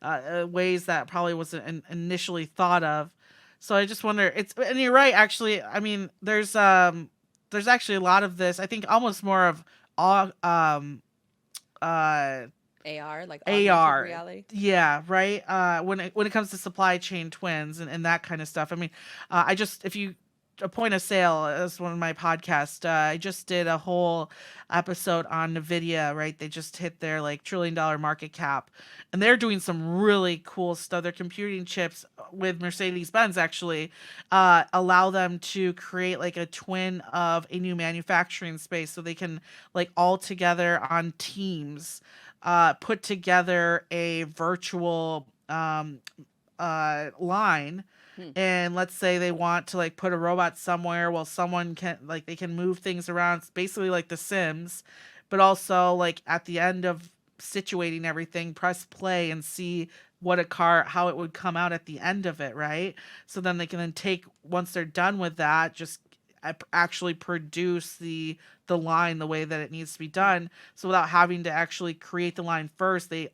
and ways that probably wasn't initially thought of. So I just wonder. It's and you're right. Actually, I mean, there's actually a lot of this. I think almost more of au- um uh AR, like augmented AR. reality. Yeah, right. When it comes to supply chain twins and that kind of stuff. I mean, I just if you a point of sale as one of my podcasts. I just did a whole episode on Nvidia. Right, they just hit their like $1 trillion market cap, and they're doing some really cool stuff. Their computing chips with Mercedes Benz actually allow them to create like a twin of a new manufacturing space, so they can like all together on teams put together a virtual line. Hmm. And let's say they want to like put a robot somewhere, well someone can like they can move things around. It's basically like the Sims, but also like at the end of situating everything, press play and see what a car how it would come out at the end of it, right? So then they can then take, once they're done with that, just actually produce the line the way that it needs to be done. So without having to actually create the line first, they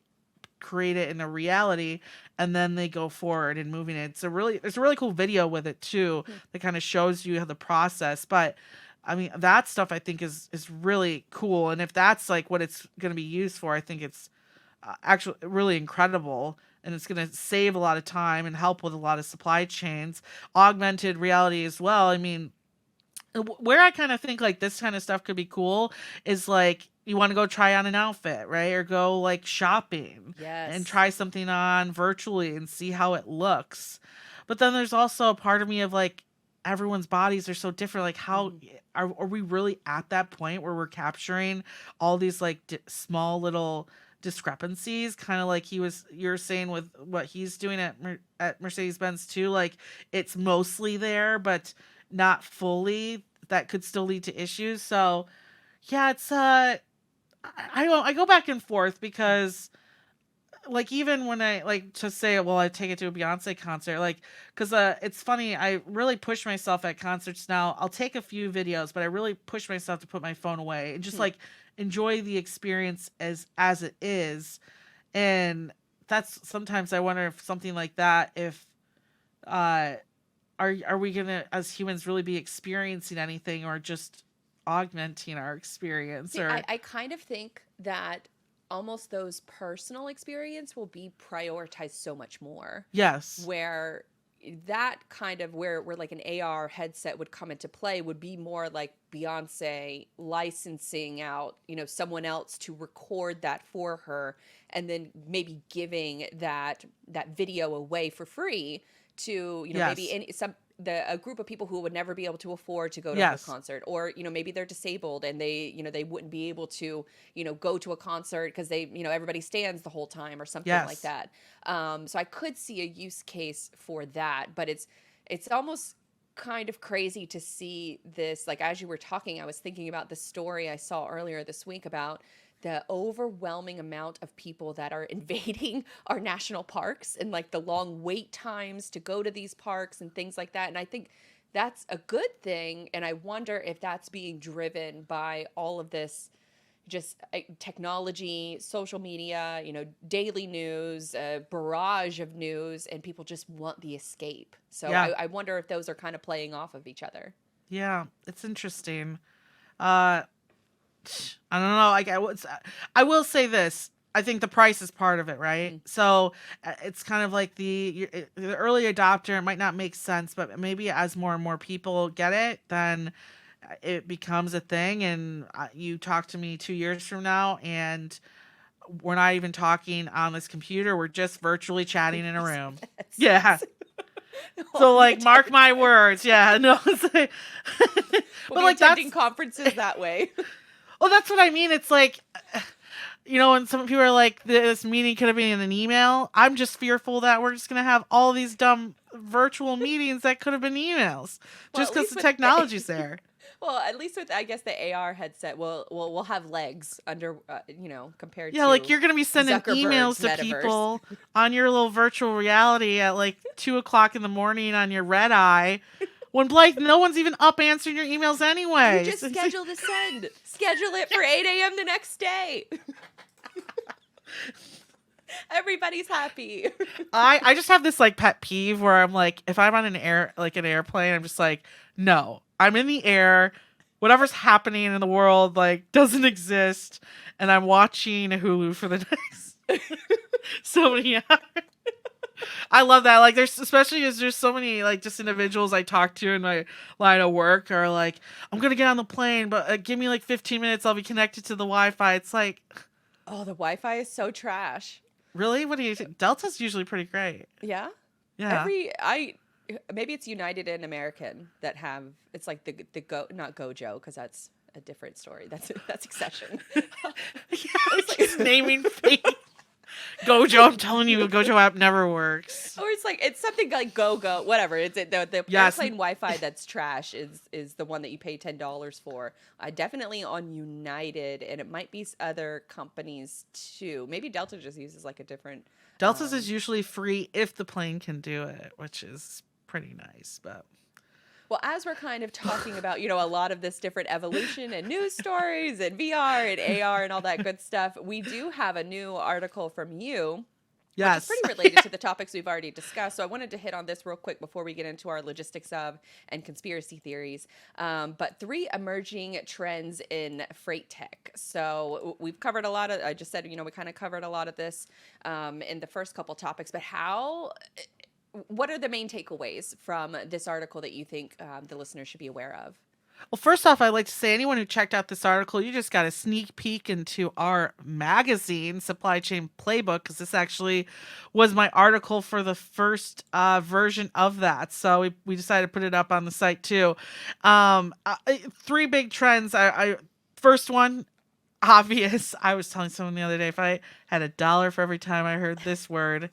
create it in a reality and then they go forward and moving it. It's a really cool video with it too Hmm. that kind of shows you how the process. But I mean that stuff I think is really cool, and if that's like what it's going to be used for, I think it's actually really incredible, and it's going to save a lot of time and help with a lot of supply chains. Augmented reality as well. I mean, where I kind of think like this kind of stuff could be cool is like you want to go try on an outfit, right? Or go like shopping and Yes. try something on virtually and see how it looks. But then there's also a part of me of like, everyone's bodies are so different. Like, how Mhm. are we really at that point where we're capturing all these like small little discrepancies, kind of like you're saying with what he's doing at Mercedes Benz too? Like, it's mostly there, but not fully. That could still lead to issues. So yeah, it's I go back and forth because like, even when I like to say, well, I take it to a Beyonce concert, like, because it's funny, I really push myself at concerts now. I'll take a few videos, but I really push myself to put my phone away and just Hmm. like enjoy the experience as it is. And that's, sometimes I wonder if something like that, if uh are we gonna as humans really be experiencing anything, or just augmenting our experience, See, I, or I kind of think that almost those personal experience will be prioritized so much more, yes, where that kind of where like an AR headset would come into play would be more like Beyonce licensing out, someone else to record that for her, and then maybe giving that video away for free to, maybe yes, a group of people who would never be able to afford to go to her yes, concert, or maybe they're disabled and they wouldn't be able to go to a concert because they everybody stands the whole time or something like yes. that. So I could see a use case for that, but it's almost kind of crazy to see this. Like, as you were talking, I was thinking about the story I saw earlier this week about the overwhelming amount of people that are invading our national parks, and like the long wait times to go to these parks and things like that. And I think that's a good thing, and I wonder if that's being driven by all of this just technology, social media, daily news, a barrage of news, and people just want the escape. So Yeah, I wonder if those are kind of playing off of each other. yeah, it's interesting. Uh, I don't know. Like, I will say this. I think the price is part of it, right? Mm. So it's kind of like the early adopter. It might not make sense, but maybe as more and more people get it, then it becomes a thing. And you talk to me 2 years from now, and we're not even talking on this computer. We're just virtually chatting in a room. Yeah. Yes. All So the like, mark my attendance. words. Yeah. No. We'll But be like, attending that's, conferences that way. well, that's what I mean. It's like, when some people are like, this meeting could have been in an email. I'm just fearful that we're just gonna have all these dumb virtual meetings that could have been emails, Well, just at because least the with the technology's there. well, at least with I guess the AR headset, we'll have legs under compared Yeah, like, to you're gonna be sending Zuckerberg's emails to metaverse. people on your little virtual reality at like 2 o'clock in the morning on your red eye. When Blythe, no one's even up answering your emails You anyways. just schedule the send. Schedule it for 8 a.m. the next day. Everybody's happy. I just have this like pet peeve where I'm like, if I'm on an airplane, I'm just like, no, I'm in the air. Whatever's happening in the world like doesn't exist, and I'm watching Hulu for the next so many hours. I love that. Like, there's, especially as there's so many like just individuals I talk to in my line of work are like, I'm gonna get on the plane, but give me like 15 minutes. I'll be connected to the Wi-Fi. It's like, Oh, the Wi-Fi is so trash. really? What do you think? Delta's usually pretty great. Yeah. Yeah. Every I Maybe it's United and American that have it's like the go not Gojo because that's a different story. That's Succession. Yeah, It's just like naming things. Gojo, I'm telling you, a Gojo app never works. or it's something like whatever. The Yes, airplane Wi-Fi that's trash is the one that you pay $10 for. Definitely on United, and it might be other companies too. Maybe Delta just uses like a different. Delta's Um, is usually free if the plane can do it, which is pretty nice. But well, as we're kind of talking about, a lot of this different evolution and news stories and VR and AR and all that good stuff, we do have a new article from you, which is yes, pretty related to the topics we've already discussed. So I wanted to hit on this real quick before we get into our logistics of and conspiracy theories. But 3 emerging trends in freight tech. So we've covered a lot of, I just said, we kind of covered a lot of this in the first couple topics, but what are the main takeaways from this article that you think the listeners should be aware of? Well, first off, I'd like to say anyone who checked out this article, you just got a sneak peek into our magazine, Supply Chain Playbook, because this actually was my article for the first version of that. So we decided to put it up on the site too. Three big trends. First one, obvious. I was telling someone the other day, if I had $1 for every time I heard this word,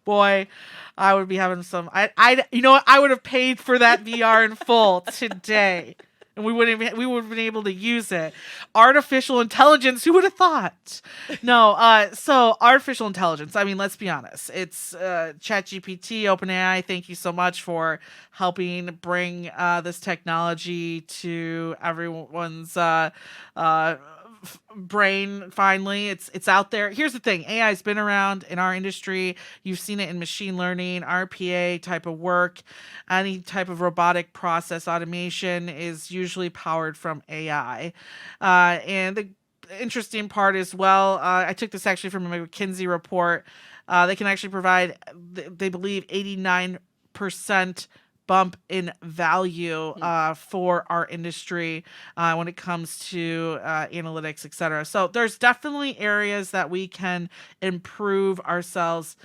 boy, I would be having some. You know what? I would have paid for that VR in full today, and we would have been able to use it. Artificial intelligence. Who would have thought? No. So artificial intelligence. I mean, let's be honest. It's ChatGPT, OpenAI. Thank you so much for helping bring this technology to everyone's brain. Finally, it's out there. Here's the thing: AI has been around in our industry. You've seen it in machine learning, RPA type of work. Any type of robotic process automation is usually powered from AI. And the interesting part as well, I took this actually from a McKinsey report. They can actually provide, they believe, 89% bump in value Hmm. for our industry when it comes to analytics, etc. So there's definitely areas that we can improve ourselves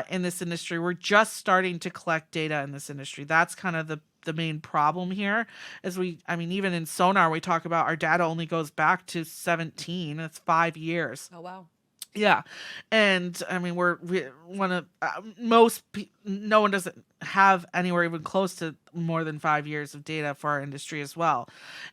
in this industry. We're just starting to collect data in this industry. That's kind of the main problem here. I mean, even in Sonar, we talk about our data only goes back to 17. It's 5 years. Oh wow. Yeah, and I mean we one of no one doesn't have anywhere even close to more than 5 years of data for our industry as well,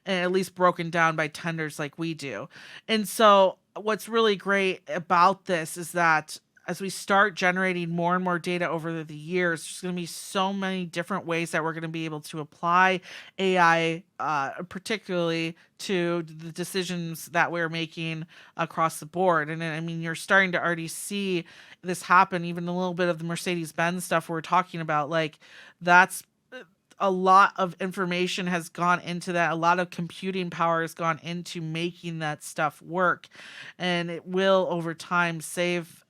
and at least broken down by tenders like we do. And so what's really great about this is that as we start generating more and more data over the years, there's going to be so many different ways that we're going to be able to apply AI, particularly to the decisions that we're making across the board. And I mean, you're starting to already see this happen, even a little bit of the Mercedes Benz stuff we're talking about. Like, that's a lot of information has gone into that. A lot of computing power has gone into making that stuff work, and it will over time save,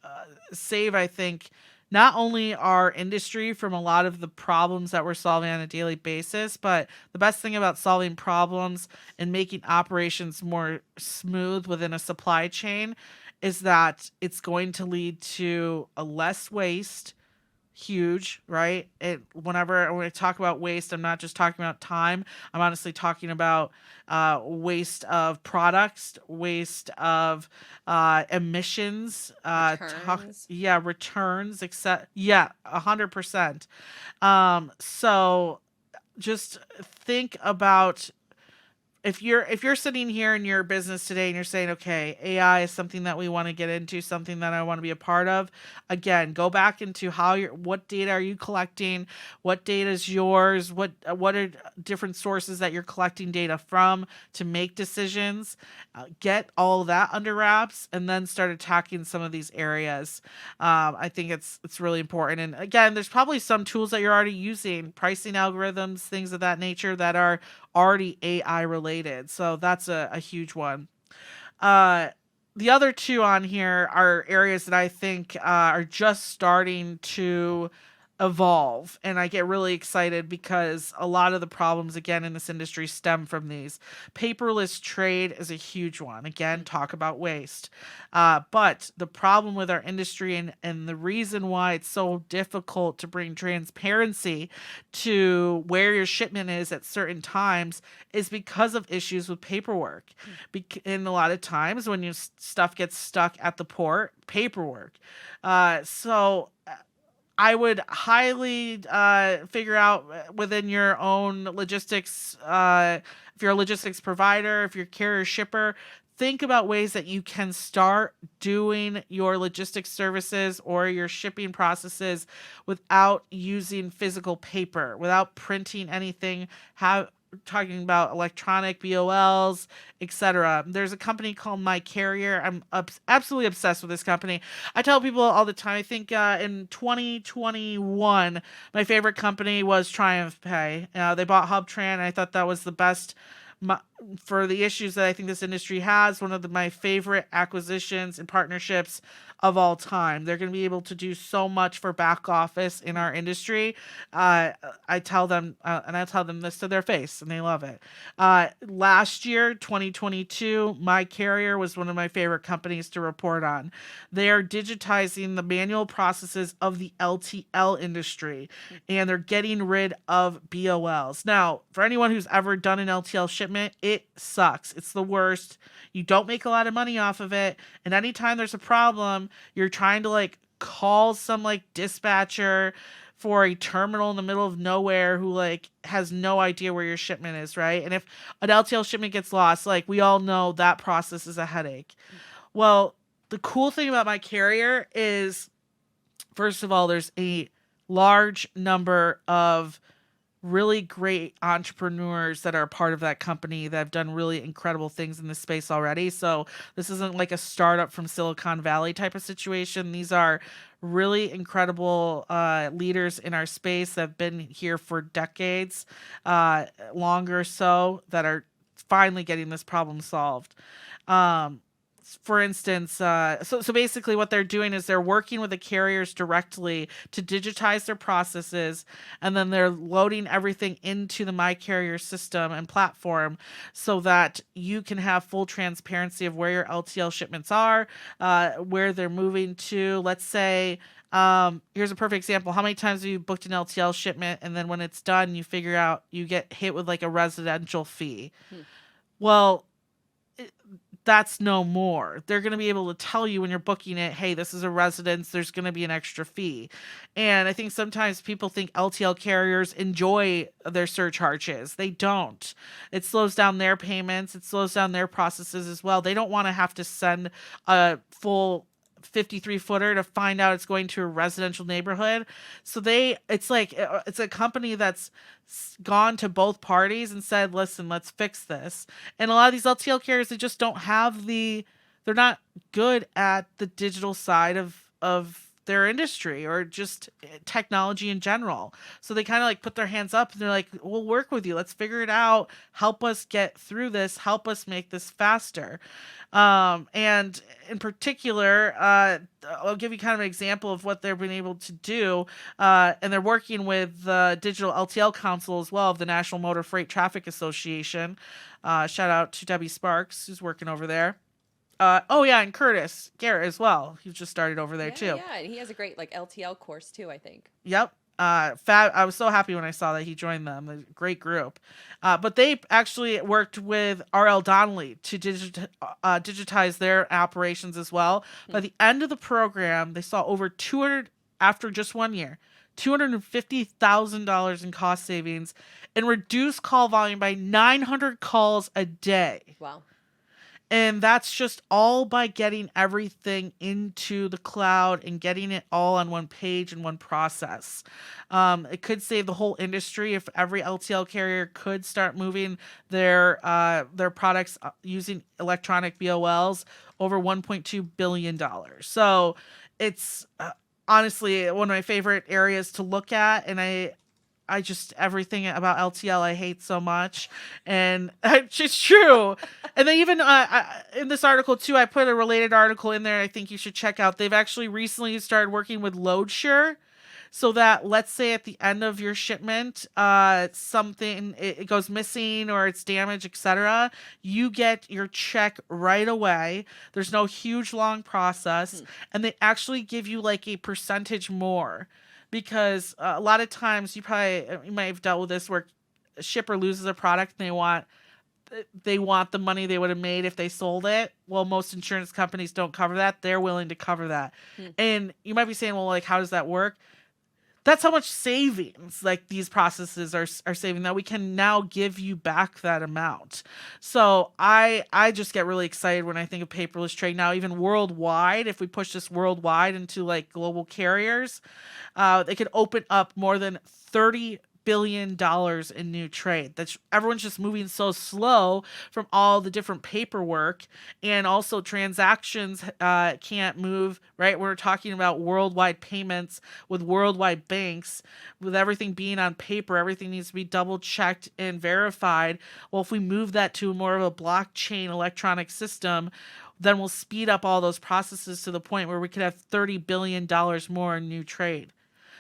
I think, not only our industry from a lot of the problems that we're solving on a daily basis, but the best thing about solving problems and making operations more smooth within a supply chain is that it's going to lead to a less waste. Huge, right? Whenever when I talk about waste, I'm not just talking about time. I'm honestly talking about waste of products, waste of emissions, Returns. yeah, returns, except, yeah, 100%. So just think about, if you're sitting here in your business today and you're saying, okay, AI is something that we want to get into, something that I want to be a part of. Again, go back into what data are you collecting, what data is yours, what are different sources that you're collecting data from to make decisions. Get all that under wraps and then start attacking some of these areas. I think it's really important. And again, there's probably some tools that you're already using, pricing algorithms, things of that nature that are already AI related. So that's a huge one. Uh, the other two on here are areas that I think are just starting to evolve. And I get really excited because a lot of the problems, again, in this industry stem from these. Paperless trade is a huge one. Again, Hmm. talk about waste. But the problem with our industry, and the reason why it's so difficult to bring transparency to where your shipment is at certain times is because of issues with paperwork. Hmm. And a lot of times when your stuff gets stuck at the port, paperwork. So I would highly figure out within your own logistics, if you're a logistics provider, if you're a carrier shipper, think about ways that you can start doing your logistics services or your shipping processes without using physical paper, without printing anything. Have talking about electronic BOLs, etc. There's a company called My Carrier. I'm absolutely obsessed with this company. I tell people all the time. I think in 2021, my favorite company was Triumph Pay. They bought HubTran, and I thought that was the best for the issues that I think this industry has, one of my favorite acquisitions and partnerships of all time. They're going to be able to do so much for back office in our industry. I tell them, and I tell them this to their face, and they love it. Last year, 2022, My Carrier was one of my favorite companies to report on. They are digitizing the manual processes of the LTL industry, and they're getting rid of BOLs. Now, for anyone who's ever done an LTL shipment, it sucks. It's the worst. You don't make a lot of money off of it. And anytime there's a problem, you're trying to like call some like dispatcher for a terminal in the middle of nowhere who like has no idea where your shipment is, right? And if an LTL shipment gets lost, like we all know that process is a headache. Well, the cool thing about My Carrier is, first of all, there's a large number of really great entrepreneurs that are part of that company that have done really incredible things in this space already. So this isn't like a startup from Silicon Valley type of situation. These are really incredible leaders in our space that have been here for decades, longer so, that are finally getting this problem solved. Um, for instance, so basically what they're doing is they're working with the carriers directly to digitize their processes, and then they're loading everything into the My Carrier system and platform so that you can have full transparency of where your LTL shipments are, where they're moving to. Let's say, here's a perfect example. How many times have you booked an LTL shipment and then when it's done, you figure out you get hit with like a residential fee? Well, that's no more. They're going to be able to tell you when you're booking it, hey, this is a residence, there's going to be an extra fee. And I think sometimes people think LTL carriers enjoy their surcharges. They don't. It slows down their payments, it slows down their processes as well. They don't want to have to send a full 53 footer to find out it's going to a residential neighborhood. So it's a company that's gone to both parties and said, listen, let's fix this. And a lot of these LTL carriers, they just don't have they're not good at the digital side of their industry or just technology in general. So they kind of like put their hands up and they're like, we'll work with you. Let's figure it out. Help us get through this. Help us make this faster. And in particular, I'll give you kind of an example of what they've been able to do. And they're working with the Digital LTL Council as well of the National Motor Freight Traffic Association. Shout out to Debbie Sparks, who's working over there. Oh yeah, and Curtis Garrett as well. He's just started over there Yeah, too. yeah, and he has a great like LTL course too, I think. Yep. I was so happy when I saw that he joined them. A great group. But they actually worked with R.L. Donnelly to digitize their operations as well. By the end of the program, they saw over 200 after just 1 year. $250,000 in cost savings and reduced call volume by 900 calls a day. Wow. And that's just all by getting everything into the cloud and getting it all on one page and one process. It could save the whole industry if every LTL carrier could start moving their products using electronic BOLs over $1.2 billion. So it's honestly one of my favorite areas to look at. And I just, everything about LTL I hate so much, and it's just true. And they even in this article too, I put a related article in there I think you should check out. They've actually recently started working with LoadSure, so that let's say at the end of your shipment, something it goes missing or it's damaged, etc. You get your check right away. There's no huge long process, and they actually give you like a percentage more. Because a lot of times you might have dealt with this where a shipper loses a product and they want the money they would have made if they sold it. Well, most insurance companies don't cover that. They're willing to cover that. And you might be saying, well, like, how does that work? That's how much savings like these processes are saving, that we can now give you back that amount. So I just get really excited when I think of paperless trade now, even worldwide. If we push this worldwide into like global carriers, they could open up more than $30 billion in new trade. That's everyone's just moving so slow from all the different paperwork, and also transactions can't move, right? We're talking about worldwide payments with worldwide banks, with everything being on paper, everything needs to be double checked and verified. Well, if we move that to more of a blockchain electronic system, then we'll speed up all those processes to the point where we could have $30 billion more in new trade.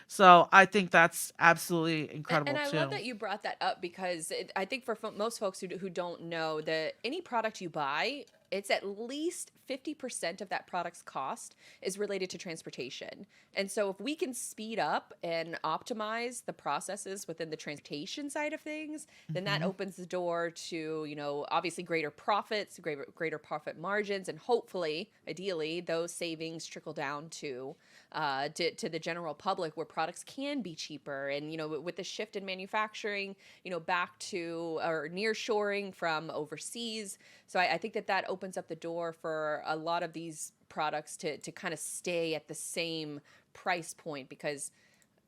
So I think that's absolutely And incredible I love too. that you brought that up because I think for most folks who don't know that any product you buy, it's at least 50% of that product's cost is related to transportation. And so if we can speed up and optimize the processes within the transportation side of things, then that Hmm. opens the door to, obviously greater profits, greater profit margins, and hopefully, ideally, those savings trickle down to the general public where products can be cheaper. And, with the shift in manufacturing, back to or near shoring from overseas. So I think that opens up the door for a lot of these products to kind of stay at the same price point, because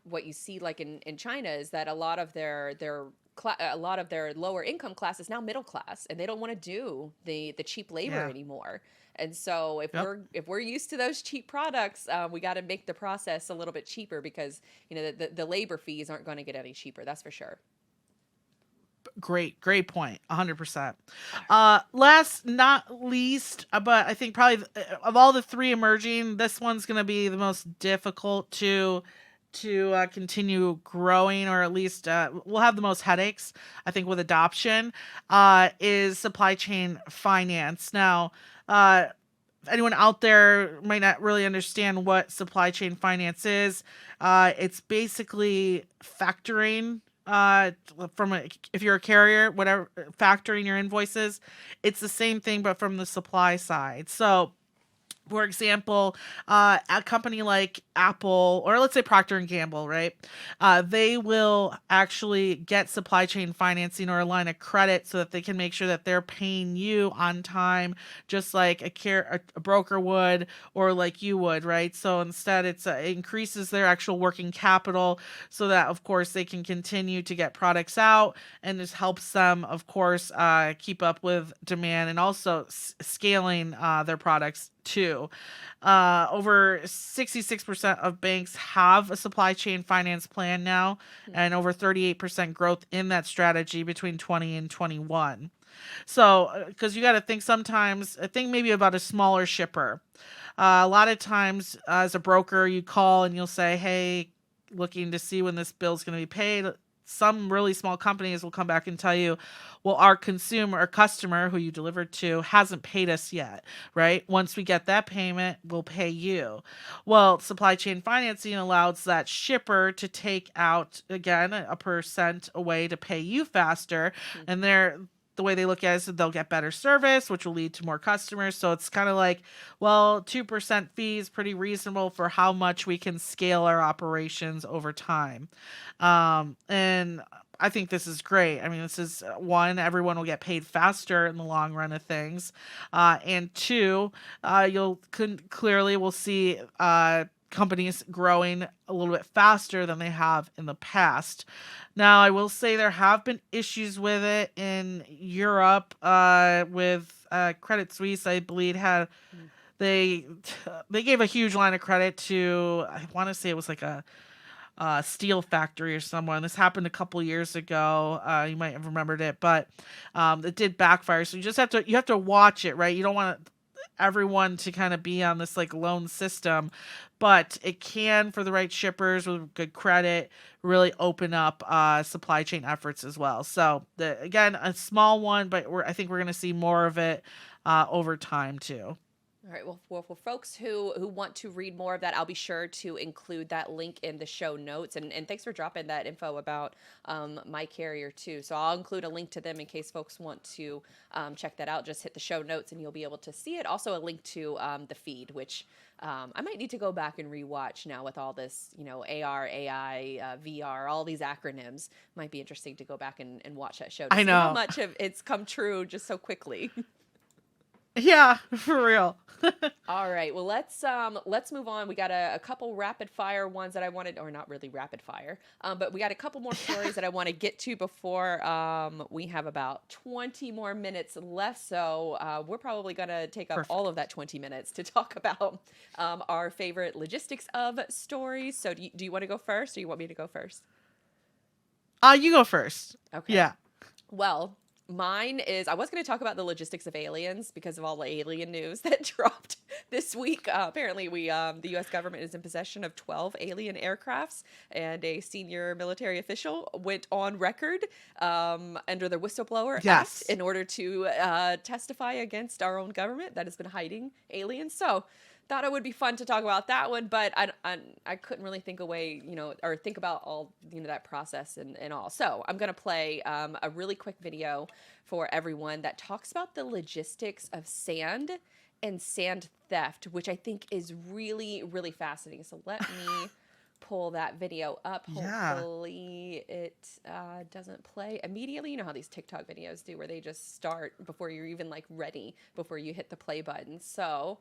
what you see like in China is that a lot of a lot of their lower income class is now middle class, and they don't want to do the cheap labor Yeah. anymore. And so Yep. if we're used to those cheap products, we got to make the process a little bit cheaper, because the labor fees aren't going to get any cheaper. That's for sure. Great point. 100%. All right. Last not least, but I think probably of all the three emerging, this one's going to be the most difficult to continue growing, or at least we'll have the most headaches, I think, with adoption, is supply chain finance. Now, uh, if anyone out there might not really understand what supply chain finance is, it's basically factoring, if you're a carrier, whatever, factoring your invoices. It's the same thing, but from the supply side. So for example, a company like Apple, or let's say Procter and Gamble, right? They will actually get supply chain financing or a line of credit so that they can make sure that they're paying you on time, just like a broker would, or like you would, right? So instead, it increases their actual working capital, so that of course they can continue to get products out, and this helps them, of course, keep up with demand, and also scaling their products too. Over 66% of banks have a supply chain finance plan now, and over 38% growth in that strategy between 20 and 21. So, because you got to think sometimes, I think maybe about a smaller shipper. A lot of times, as a broker, you call and you'll say, hey, looking to see when this bill's going to be paid. Some really small companies will come back and tell you, well, our consumer or customer who you delivered to hasn't paid us yet, right? Once we get that payment, we'll pay you. Well, supply chain financing allows that shipper to take out, again, a percent away to pay you faster. And the way they look at it is that they'll get better service, which will lead to more customers. So it's kind of like, well, 2% fees, pretty reasonable for how much we can scale our operations over time. And I think this is great. I mean, this is one, everyone will get paid faster in the long run of things. And two, clearly will see companies growing a little bit faster than they have in the past. Now, I will say there have been issues with it in Europe, with Credit Suisse, I believe, had they they gave a huge line of credit to, I want to say it was like a steel factory or someone. This happened a couple years ago. You might have remembered it, but it did backfire. So you have to watch it, right? You don't want everyone to kind of be on this like loan system, but it can, for the right shippers with good credit, really open up supply chain efforts as well. So again, a small one, but I think we're going to see more of it over time too. All right. Well, for folks who want to read more of that, I'll be sure to include that link in the show notes. And thanks for dropping that info about my carrier too. So I'll include a link to them in case folks want to check that out. Just hit the show notes and you'll be able to see it. Also, a link to the feed, which I might need to go back and rewatch now with all this, AR, AI, VR, all these acronyms. Might be interesting to go back and watch that show to I see how know. much of it's come true just so quickly. Yeah, for real. All right. Well, let's move on. We got a couple rapid fire ones that I wanted, or not really rapid fire, but we got a couple more stories that I want to get to before we have about 20 more minutes left. So we're probably gonna take up all of Perfect. that 20 minutes to talk about our favorite logistics of stories. So do you want to go first, or you want me to go first? You go first. Okay. Yeah. Well, mine is I was going to talk about the logistics of aliens because of all the alien news that dropped this week. Apparently, the U.S. government is in possession of 12 alien aircrafts, and a senior military official went on record under the Whistleblower Act Yes. in order to testify against our own government that has been hiding aliens. So thought it would be fun to talk about that one, but I couldn't really think away, or think about all, that process and all. So I'm going to play a really quick video for everyone that talks about the logistics of sand and sand theft, which I think is really, really fascinating. So let me pull that video up. Yeah. Hopefully it doesn't play immediately. You know how these TikTok videos do where they just start before you're even like ready, before you hit the play button. So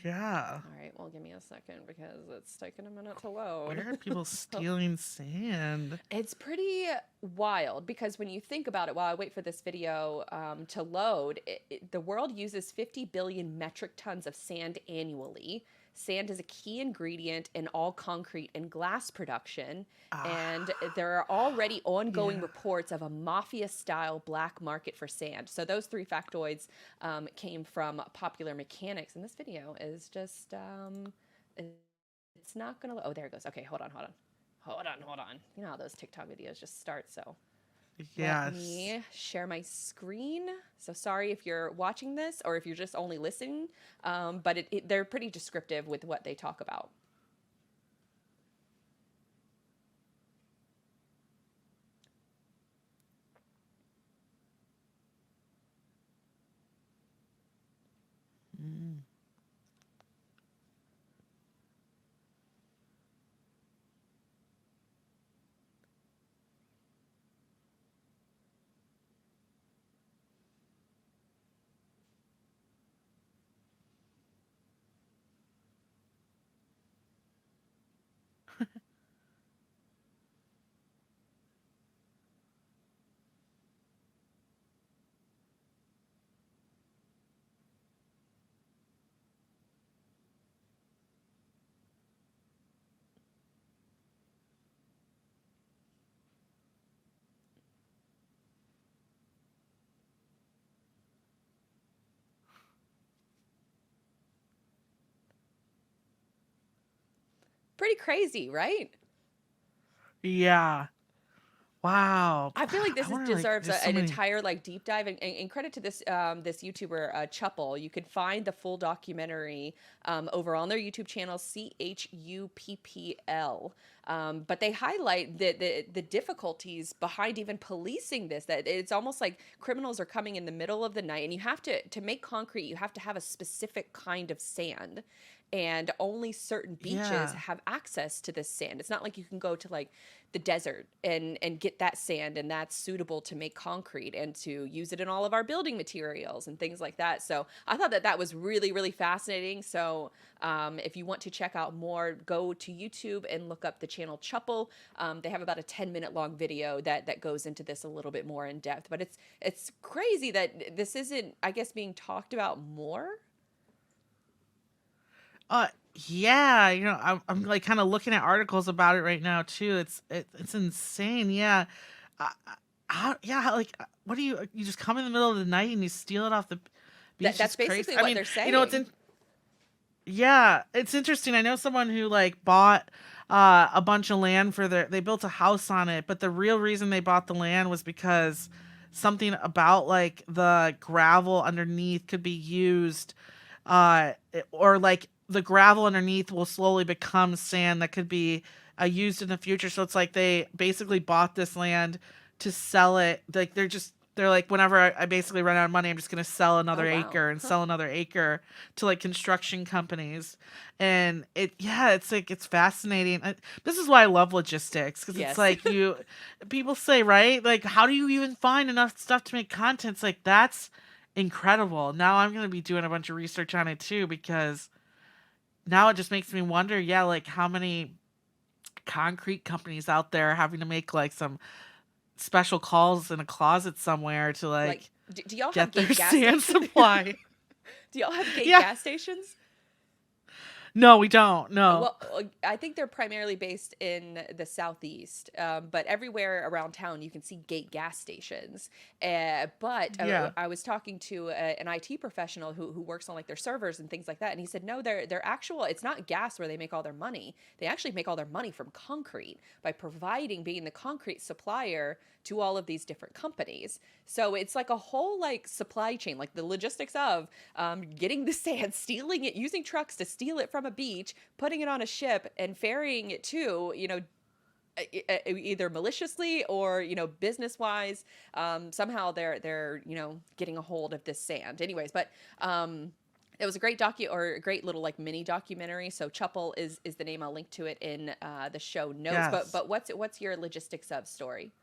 Yeah. all right, well, give me a second because it's taking a minute to load. Where are people stealing sand? It's pretty wild because when you think about it, while I wait for this video to load, the world uses 50 billion metric tons of sand annually. Sand is a key ingredient in all concrete and glass production. And Ah. there are already ongoing Yeah. reports of a mafia style black market for sand. So, those three factoids came from Popular Mechanics. And this video is just, it's not going to, oh, there it goes. Okay, hold on, hold on. Hold on. You know how those TikTok videos just start. So let Yes. me share my screen. So sorry if you're watching this or if you're just only listening, but they're pretty descriptive with what they talk about. Mm. Pretty crazy, right? Yeah. Wow. I feel like I wonder, like, deserves there's so an many. entire like deep dive, and credit to this YouTuber Chuppel. You can find the full documentary over on their YouTube channel, CHUPPL. But they highlight the difficulties behind even policing this. That it's almost like criminals are coming in the middle of the night, and you have to make concrete. You have to have a specific kind of sand, and only certain beaches Yeah. have access to this sand. It's not like you can go to like the desert and get that sand and that's suitable to make concrete and to use it in all of our building materials and things like that. So I thought that was really, really fascinating. So if you want to check out more, go to YouTube and look up the channel Chuppel. They have about a 10-minute long video that goes into this a little bit more in depth. But it's crazy that this isn't, I guess, being talked about more. Uh, yeah, I'm like kind of looking at articles about it right now too. It's insane. Yeah. Yeah, like what do you just come in the middle of the night and you steal it off the beach? That's It's crazy. basically I what mean, they're it's saying. in yeah, it's interesting. I know someone who like bought a bunch of land for they built a house on it, but the real reason they bought the land was because something about like the gravel underneath could be used or like the gravel underneath will slowly become sand that could be used in the future. So it's like they basically bought this land to sell it. Like they're like whenever I basically run out of money, I'm just gonna sell Oh, another wow. acre and sell another acre to like construction companies. And it's like it's fascinating. This is why I love logistics because it's Yes. like people say right like how do you even find enough stuff to make content? It's like that's incredible. Now I'm going to be doing a bunch of research on it too, because now it just makes me wonder, yeah, like how many concrete companies out there having to make like some special calls in a closet somewhere to Like, like do y'all have get their gate gas sand stations? supply. Do y'all have gate Yeah. gas stations? No, we don't. No. Well, I think they're primarily based in the southeast, but everywhere around town you can see gate gas stations. But Yeah. I was talking to an IT professional who works on like their servers and things like that, and he said no, they're actual. It's not gas where they make all their money. They actually make all their money from concrete by providing being the concrete supplier to all of these different companies. So it's like a whole like supply chain, like the logistics of getting the sand, stealing it, using trucks to steal it from a beach, putting it on a ship, and ferrying it to, either maliciously or business wise. Somehow they're getting a hold of this sand. Anyways, but it was a great or a great little like mini documentary. So Chuppel is the name. I'll link to it in the show notes. Yes. But what's your logistics of story?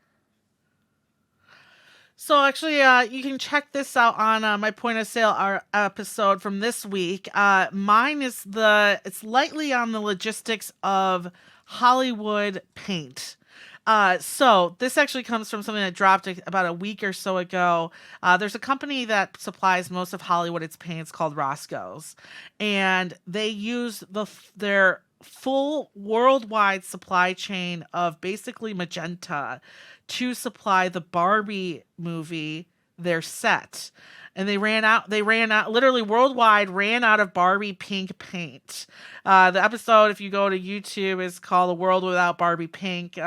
So actually, you can check this out on my point of sale episode from this week. Mine is it's lightly on the logistics of Hollywood paint. So this actually comes from something that dropped about a week or so ago. There's a company that supplies most of Hollywood its paints called Roscoe's, and they use their full worldwide supply chain of basically magenta to supply the Barbie movie their set. And they ran out literally worldwide, ran out of Barbie pink paint. The episode, if you go to YouTube, is called "A World Without Barbie Pink." You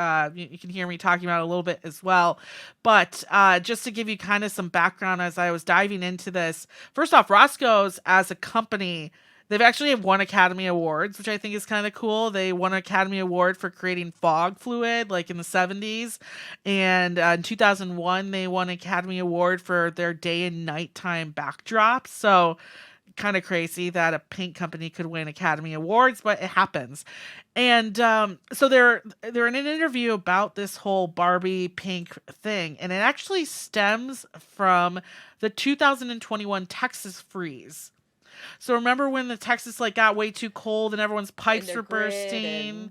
can hear me talking about it a little bit as well. But just to give you kind of some background as I was diving into this, first off, Roscoe's as a company, they've actually won Academy Awards, which I think is kind of cool. They won an Academy Award for creating fog fluid, like in the 70s. And in 2001, they won an Academy Award for their day and nighttime backdrops. So kind of crazy that a paint company could win Academy Awards, but it happens. And so they're in an interview about this whole Barbie pink thing, and it actually stems from the 2021 Texas freeze. So remember when the Texas like got way too cold and everyone's In pipes their were grid bursting? and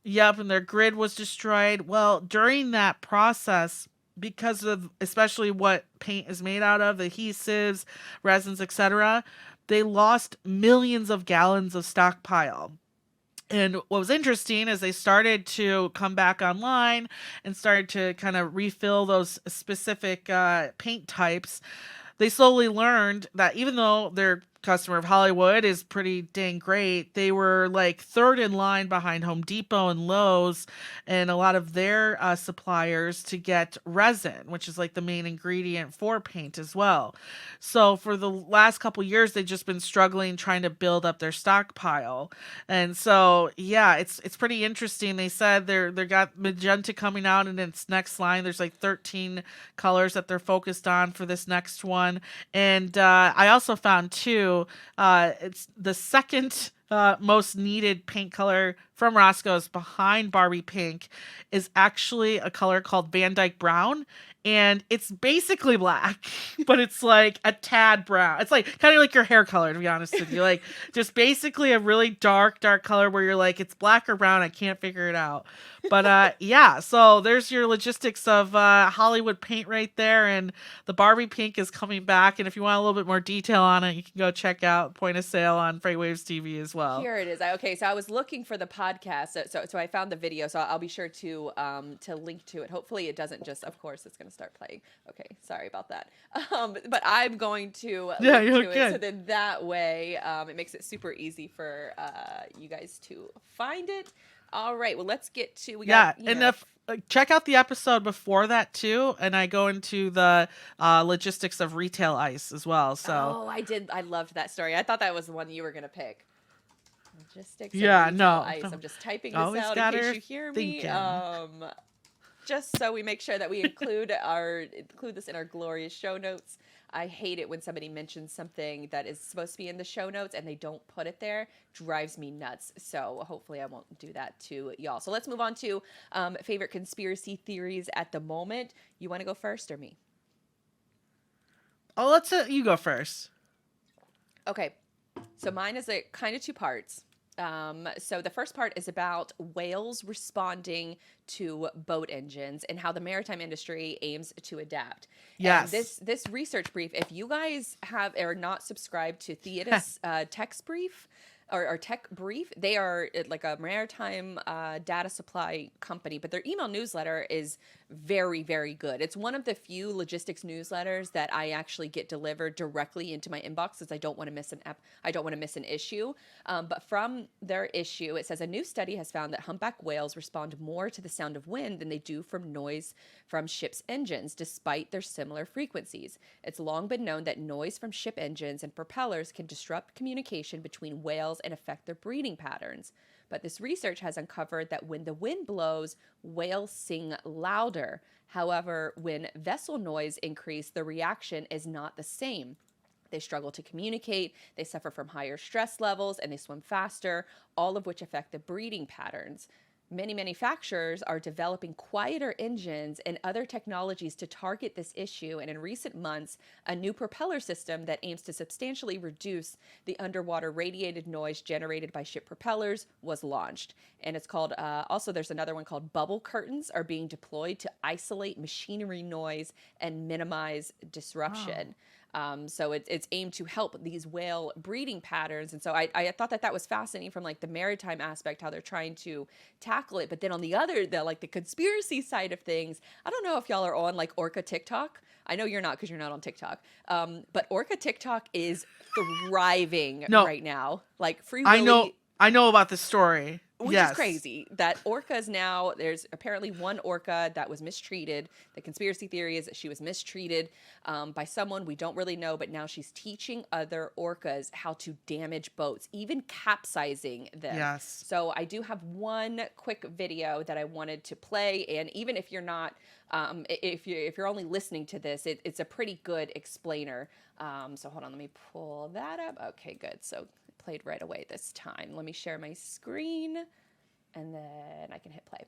Yep, and their grid was destroyed. Well, during that process, because of especially what paint is made out of, adhesives, resins, etc., they lost millions of gallons of stockpile. And what was interesting is they started to come back online and started to kind of refill those specific paint types. They slowly learned that even though their customer of Hollywood is pretty dang great, they were like third in line behind Home Depot and Lowe's and a lot of their suppliers to get resin, which is like the main ingredient for paint as well. So for the last couple years, they've just been struggling trying to build up their stockpile. And so yeah, it's pretty interesting. They said they got magenta coming out in its next line. There's like 13 colors that they're focused on for this next one. And I also found too, it's the second most needed paint color from Roscoe's behind Barbie pink is actually a color called Van Dyke brown. And it's basically black, but it's like a tad brown. It's like kind of like your hair color, to be honest with you. Like just basically a really dark color where you're like, it's black or brown. I can't figure it out. But yeah, so there's your logistics of Hollywood paint right there. And the Barbie pink is coming back. And if you want a little bit more detail on it, you can go check out Point of Sale on Freightwaves TV as well. here it is. Okay, so I was looking for the podcast, so I found the video. So I'll be sure to link to it. Hopefully, it doesn't just. Of course, it's going to start playing. Okay, sorry about that. But I'm going to Yeah, link you're to it, so good. then that way it makes it super easy for you guys to find it. All right. Well, let's get to we Yeah, got and if check out the episode before that too, and I go into the logistics of retail ice as well. So Oh, I did. I loved that story. I thought that was the one you were gonna pick. Logistics of yeah, retail no, ice. I'm just typing this always out in got case her you hear me. thinking. Just so we make sure that we include this in our glorious show notes. I hate it when somebody mentions something that is supposed to be in the show notes and they don't put it there. Drives me nuts. So hopefully I won't do that to y'all. So let's move on to favorite conspiracy theories at the moment. You want to go first or me? Oh, let's you go first. Okay, so mine is a kind of two parts. So the first part is about whales responding to boat engines and how the maritime industry aims to adapt. And Yes. this research brief, if you guys have are not subscribed to Thetis Text Brief or Tech Brief, they are like a maritime data supply company, but their email newsletter is very, very good. It's one of the few logistics newsletters that I actually get delivered directly into my inbox because I don't want to miss I don't want to miss an issue. But from their issue, it says a new study has found that humpback whales respond more to the sound of wind than they do from noise from ships' engines, despite their similar frequencies. It's long been known that noise from ship engines and propellers can disrupt communication between whales and affect their breeding patterns. But this research has uncovered that when the wind blows, whales sing louder. However, when vessel noise increases, the reaction is not the same. They struggle to communicate, they suffer from higher stress levels, and they swim faster, all of which affect the breeding patterns. Many manufacturers are developing quieter engines and other technologies to target this issue. And in recent months, a new propeller system that aims to substantially reduce the underwater radiated noise generated by ship propellers was launched. And it's called, also, there's another one called bubble curtains are being deployed to isolate machinery noise and minimize Wow. disruption. So it's aimed to help these whale breeding patterns. And so I thought that was fascinating from like the maritime aspect, how they're trying to tackle it. But then on the conspiracy side of things, I don't know if y'all are on like Orca TikTok. I know you're not because you're not on TikTok. But Orca TikTok is thriving No, right now. Like Free I know Willy, I know about this story. which is Yes. crazy that orcas now, there's apparently one orca that was mistreated. The conspiracy theory is that she was mistreated by someone we don't really know, but now she's teaching other orcas how to damage boats, even capsizing them. Yes. So I do have one quick video that I wanted to play, and even if you're not if you're only listening to this, it's a pretty good explainer. So hold on, let me pull that up. Okay, good. So played right away this time. Let me share my screen and then I can hit play.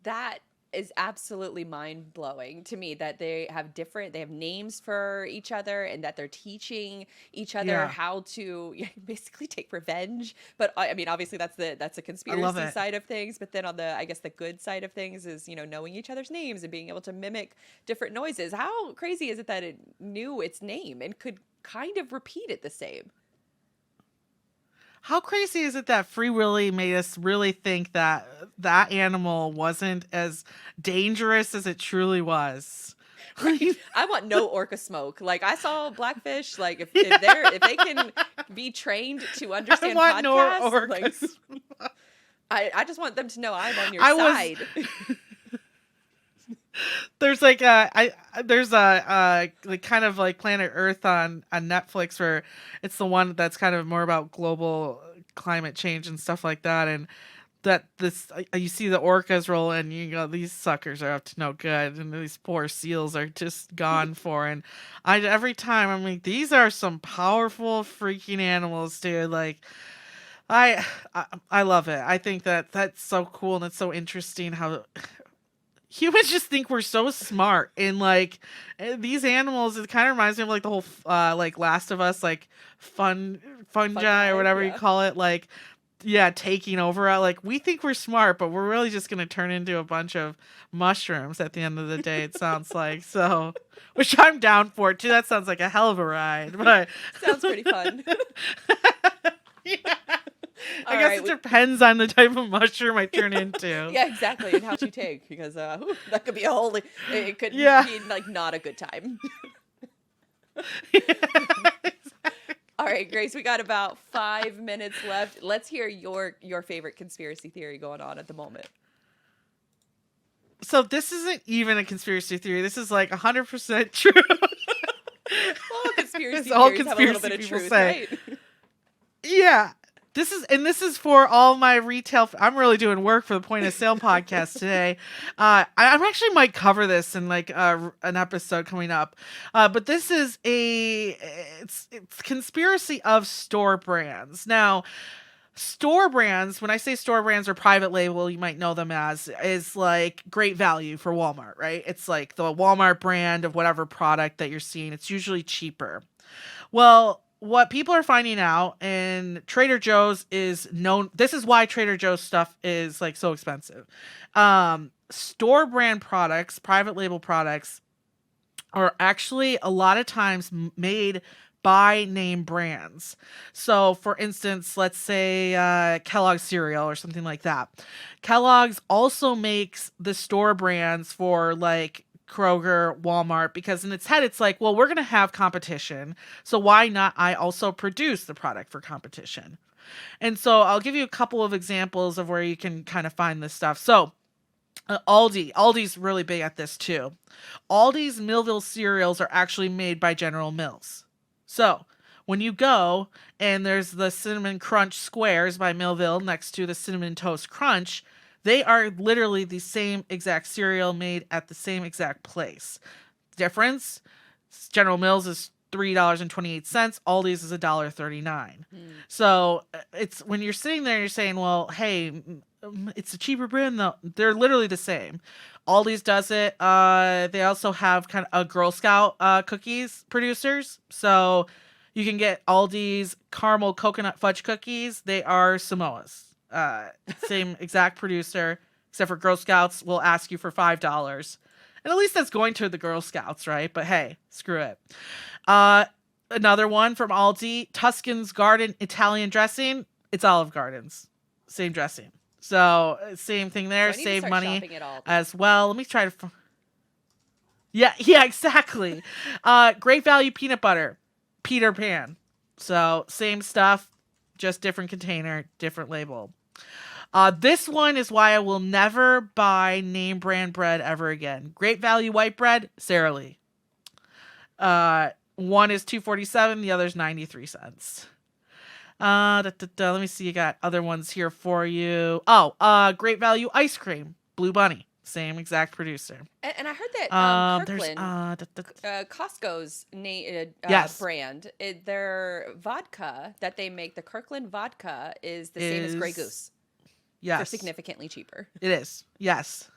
That is absolutely mind blowing to me that they have names for each other and that they're teaching each other Yeah. how to basically take revenge. But I mean, obviously that's a I love conspiracy it. side of things. But then on the, I guess the good side of things is, knowing each other's names and being able to mimic different noises. How crazy is it that it knew its name and could kind of repeat it the same? How crazy is it that Free Willy made us really think that that animal wasn't as dangerous as it truly was? Right. I want no orca smoke. Like I saw Blackfish, like Yeah. if they can be trained to I understand want no podcasts, like orcas. I just want them to know I'm on your I was side. There's like a there's a like kind of like Planet Earth on Netflix where it's the one that's kind of more about global climate change and stuff like that, and that this you see the orcas roll in, you go, these suckers are up to no good, and these poor seals are just gone for. And I every time I'm like, these are some powerful freaking animals, dude. Like I love it. I think that that's so cool, and it's so interesting how humans just think we're so smart, and like these animals, it kind of reminds me of like the whole like Last of Us, like fungi or Fungi, whatever you yeah. call it, like yeah, taking over. Like we think we're smart, but we're really just gonna turn into a bunch of mushrooms at the end of the day, it sounds like. So which I'm down for too. That sounds like a hell of a ride. But Sounds pretty fun. yeah, I All guess right. it depends on the type of mushroom I turn into. Yeah, exactly. And how much you take, because that could be a whole. It could Yeah. be like not a good time. Yeah. All right, Grace, we got about 5 minutes left. Let's hear your favorite conspiracy theory going on at the moment. So this isn't even a conspiracy theory. This is like 100% true. Well, It's conspiracy all theories have a little conspiracy bit of people truth, say. right? Yeah. This is for all my retail. I'm really doing work for the Point of Sale podcast today. I actually might cover this in like an episode coming up. But this is it's conspiracy of store brands. Now, store brands, when I say store brands or private label, you might know them as, is like Great Value for Walmart, right? It's like the Walmart brand of whatever product that you're seeing. It's usually cheaper. Well, what people are finding out, and Trader Joe's is known, this is why Trader Joe's stuff is like so expensive. Store brand products, private label products, are actually a lot of times made by name brands. So, for instance, let's say Kellogg's cereal or something like that. Kellogg's also makes the store brands for like Kroger, Walmart, because in its head, it's like, well, we're going to have competition. So, why not I also produce the product for competition? And so, I'll give you a couple of examples of where you can kind of find this stuff. So, Aldi's really big at this too. Aldi's Millville cereals are actually made by General Mills. So, when you go and there's the Cinnamon Crunch Squares by Millville next to the Cinnamon Toast Crunch, they are literally the same exact cereal made at the same exact place. Difference: General Mills is $3.28. Aldi's is $1.39. Hmm. So it's when you're sitting there, you're saying, "Well, hey, it's a cheaper brand though." They're literally the same. Aldi's does it. They also have kind of a Girl Scout cookies producers, so you can get Aldi's caramel coconut fudge cookies. They are Samoa's. Same exact producer, except for Girl Scouts will ask you for $5. And at least that's going to the Girl Scouts, right? But hey, screw it. Uh, Another one from Aldi, Tuscan's Garden Italian dressing. It's Olive Garden's. Same dressing. So same thing So there. I need to Save start money shopping at Aldi. as well. Let me try to. Yeah, yeah, exactly. Great Value peanut butter, Peter Pan. So same stuff, just different container, different label. This one is why I will never buy name brand bread ever again. Great Value white bread, Sara Lee. One is 2.47, the other's 93 cents. Let me see. You got other ones here for you. Oh, Great Value ice cream, Blue Bunny, same exact producer. And I heard that There's Kirkland, Costco's yes, brand, their vodka that they make, the Kirkland vodka, is the same as Grey is Goose for yes, significantly cheaper. it is. Yes,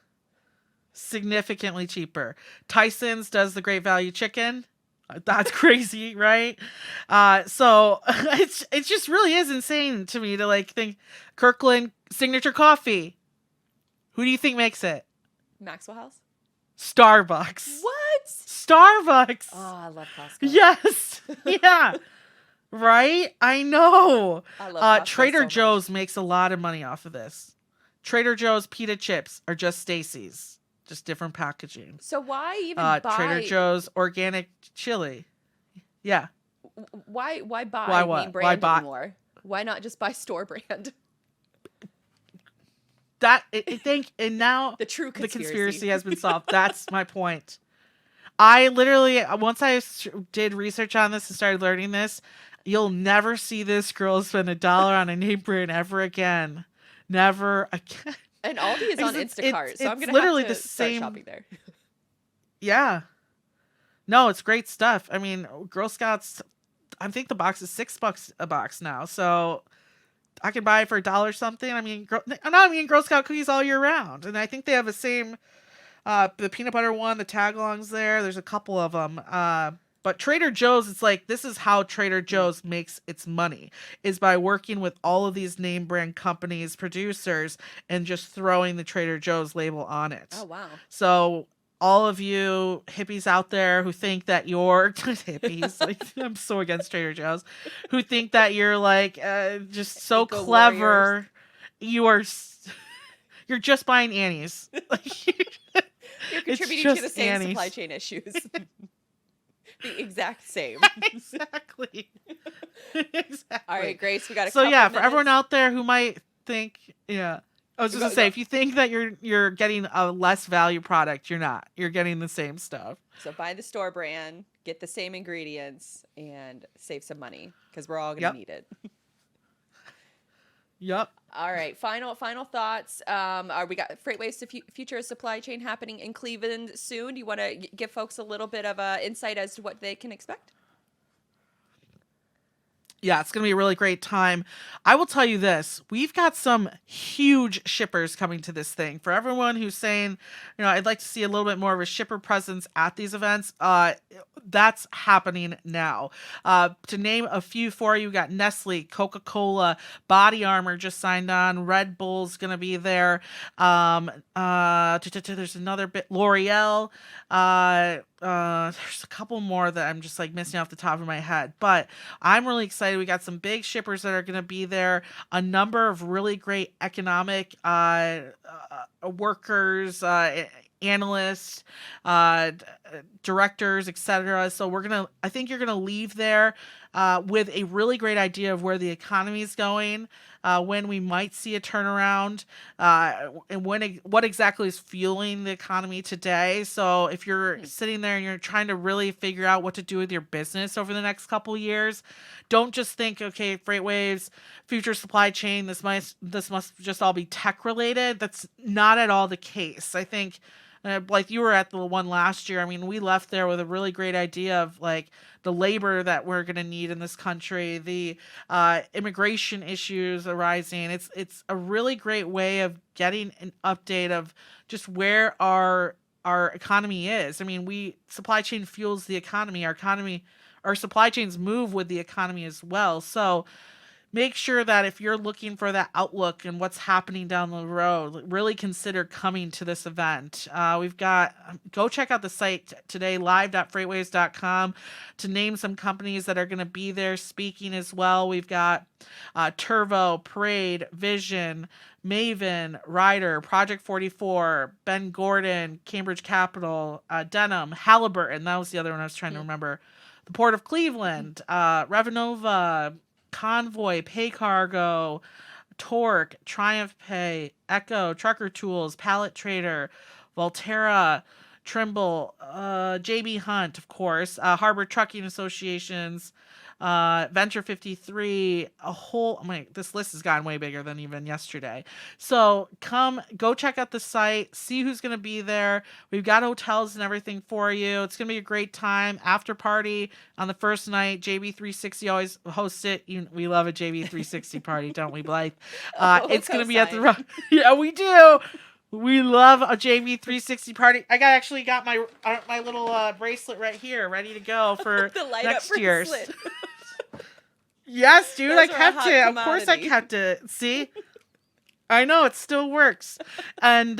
significantly cheaper. Tyson's does the Great Value chicken. That's crazy, right? So it just really is insane to me to like think Kirkland signature coffee. Who do you think makes it? Maxwell House? Starbucks. What? Starbucks. Oh, I love Costco. Yes. Yeah. Right? I know. I love Costco Trader so much. Joe's makes a lot of money off of this. Trader Joe's pita chips are just Stacy's, just different packaging. So why even Trader buy? Joe's organic chili. Yeah. Why buy Why name what? Why brand buy? anymore? Why not just buy store brand? I think, and now The true the conspiracy. conspiracy has been solved. That's my point. I literally, once did research on this and started learning this, you'll never see this girl spend $1 on a name brand ever again. Never again. And Aldi is on Because Instacart, so I'm it's gonna have literally the to start same. shopping there. Yeah. No, it's great stuff. I mean, Girl Scouts, I think the box is $6 a box now. So I can buy it for $1 something. I mean, Girl Scout cookies all year round. And I think they have the same, the peanut butter one, the tagalongs there. There's a couple of them. But Trader Joe's, it's like, this is how Trader Mm. Joe's makes its money, is by working with all of these name brand companies, producers, and just throwing the Trader Joe's label on Oh it. wow. So all of you hippies out there who think that you're hippies, like, I'm so against Trader Joe's, who think that you're like just so Eco warriors. clever, you are you're just buying Annie's. Like, You're it's contributing to the just same supply Annie's. chain issues. The exact same. Exactly. All Exactly. right, Grace, we got a So couple yeah, for everyone minutes. out there who might think, yeah, I was just Go gonna say, go. if you think that you're getting a less value product, you're not. You're getting the same stuff. So buy the store brand, get the same ingredients, and save some money because we're all gonna Yep. need it. Yep. All right, final thoughts. Are we got Freightways to future supply chain happening in Cleveland soon? Do you want to give folks a little bit of insight as to what they can expect? Yeah, it's going to be a really great time. I will tell you this. We've got some huge shippers coming to this thing. For everyone who's saying, I'd like to see a little bit more of a shipper presence at these events, that's happening now. To name a few for you, we got Nestle, Coca-Cola, Body Armor just signed on, Red Bull's going to be there. There's another bit, L'Oreal. There's a couple more that I'm just like missing off the top of my head, but I'm really excited. We got some big shippers that are going to be there. A number of really great economic workers, analysts, directors, etc. So I think you're gonna leave there with a really great idea of where the economy is going, when we might see a turnaround, and what exactly is fueling the economy today. So if you're sitting there and you're trying to really figure out what to do with your business over the next couple years, don't just think, okay, freight waves, future supply chain, this must just all be tech related. That's not at all the case. I think, like, you were at the one last year. I mean, we left there with a really great idea of like the labor that we're going to need in this country, the immigration issues arising. It's a really great way of getting an update of just where our economy is. I mean, supply chain fuels the economy. Our supply chains move with the economy as well. So make sure that if you're looking for that outlook and what's happening down the road, really consider coming to this event. Go check out the site today, live.freightways.com, to name some companies that are going to be there speaking as well. We've got Turvo, Parade, Vision, Maven, Ryder, Project 44, Ben Gordon, Cambridge Capital, Denim, Halliburton. That was the other one I was trying to remember. The Port of Cleveland, Revenova, Convoy, Pay Cargo, Torque, Triumph Pay, Echo, Trucker Tools, Pallet Trader, Volterra, Trimble, JB Hunt, of course, Harbor Trucking Associations, Venture 53, this list has gotten way bigger than even yesterday. So go check out the site, see who's going to be there. We've got hotels and everything for you. It's going to be a great time. After party on the first night, JB360 always hosts it. We love a JB360 party, don't we, Blythe? Oh, It's going to be at the cosign. Yeah, we do. We love a JB360 party. Actually got my little bracelet right here, ready to go for The light up next year's. bracelet. Yes, dude, Those I are a kept hot it. Of course I commodity. kept it. See? I know, it still works. And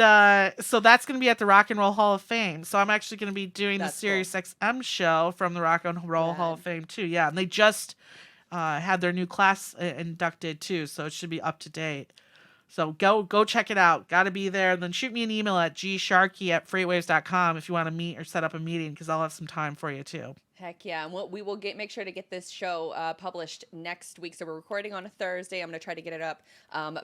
so that's going to be at the Rock and Roll Hall of Fame. So I'm actually going to be doing the That's cool. Sirius XM show from the Rock and Roll Hall Rad. of Fame too. Yeah, and they just had their new class inducted too, so it should be up to date. So go check it out. Got to be there. And then shoot me an email at gsharkey@freightwaves.com if you want to meet or set up a meeting, because I'll have some time for you too. Heck yeah. And we will make sure to get this show published next week. So we're recording on a Thursday. I'm going to try to get it up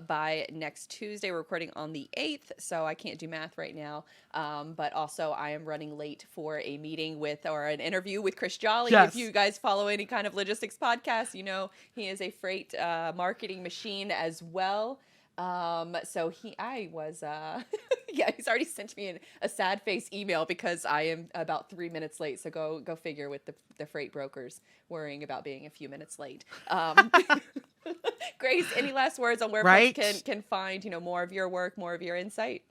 by next Tuesday. We're recording on the 8th, so I can't do math right now. But also, I am running late for a meeting or an interview with Chris Jolly. If Yes. you guys follow any kind of logistics podcast, you know he is a freight marketing machine as well. So I was, yeah, he's already sent me a sad face email because I am about 3 minutes late. So go figure with the freight brokers worrying about being a few minutes late. Grace, any last words on where Right? folks can find, more of your work, more of your insight?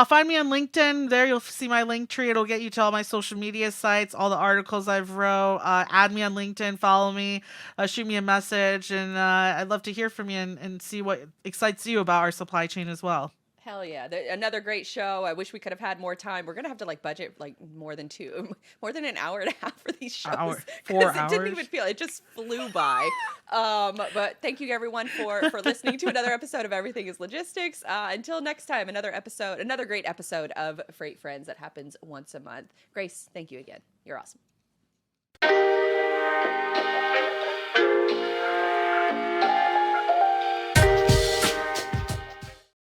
Find me on LinkedIn. There you'll see my link tree. It'll get you to all my social media sites, all the articles I've wrote. Add me on LinkedIn, follow me, shoot me a message, and I'd love to hear from you and see what excites you about our supply chain as well. Hell yeah. Another great show. I wish we could have had more time. We're going to have to budget more than an hour and a half for these shows. Hour, 4 'Cause hours. it didn't even feel, it just flew by. But thank you everyone for listening to another episode of Everything is Logistics. Until next time, another great episode of Freight Friends that happens once a month. Grace, thank you again. You're awesome.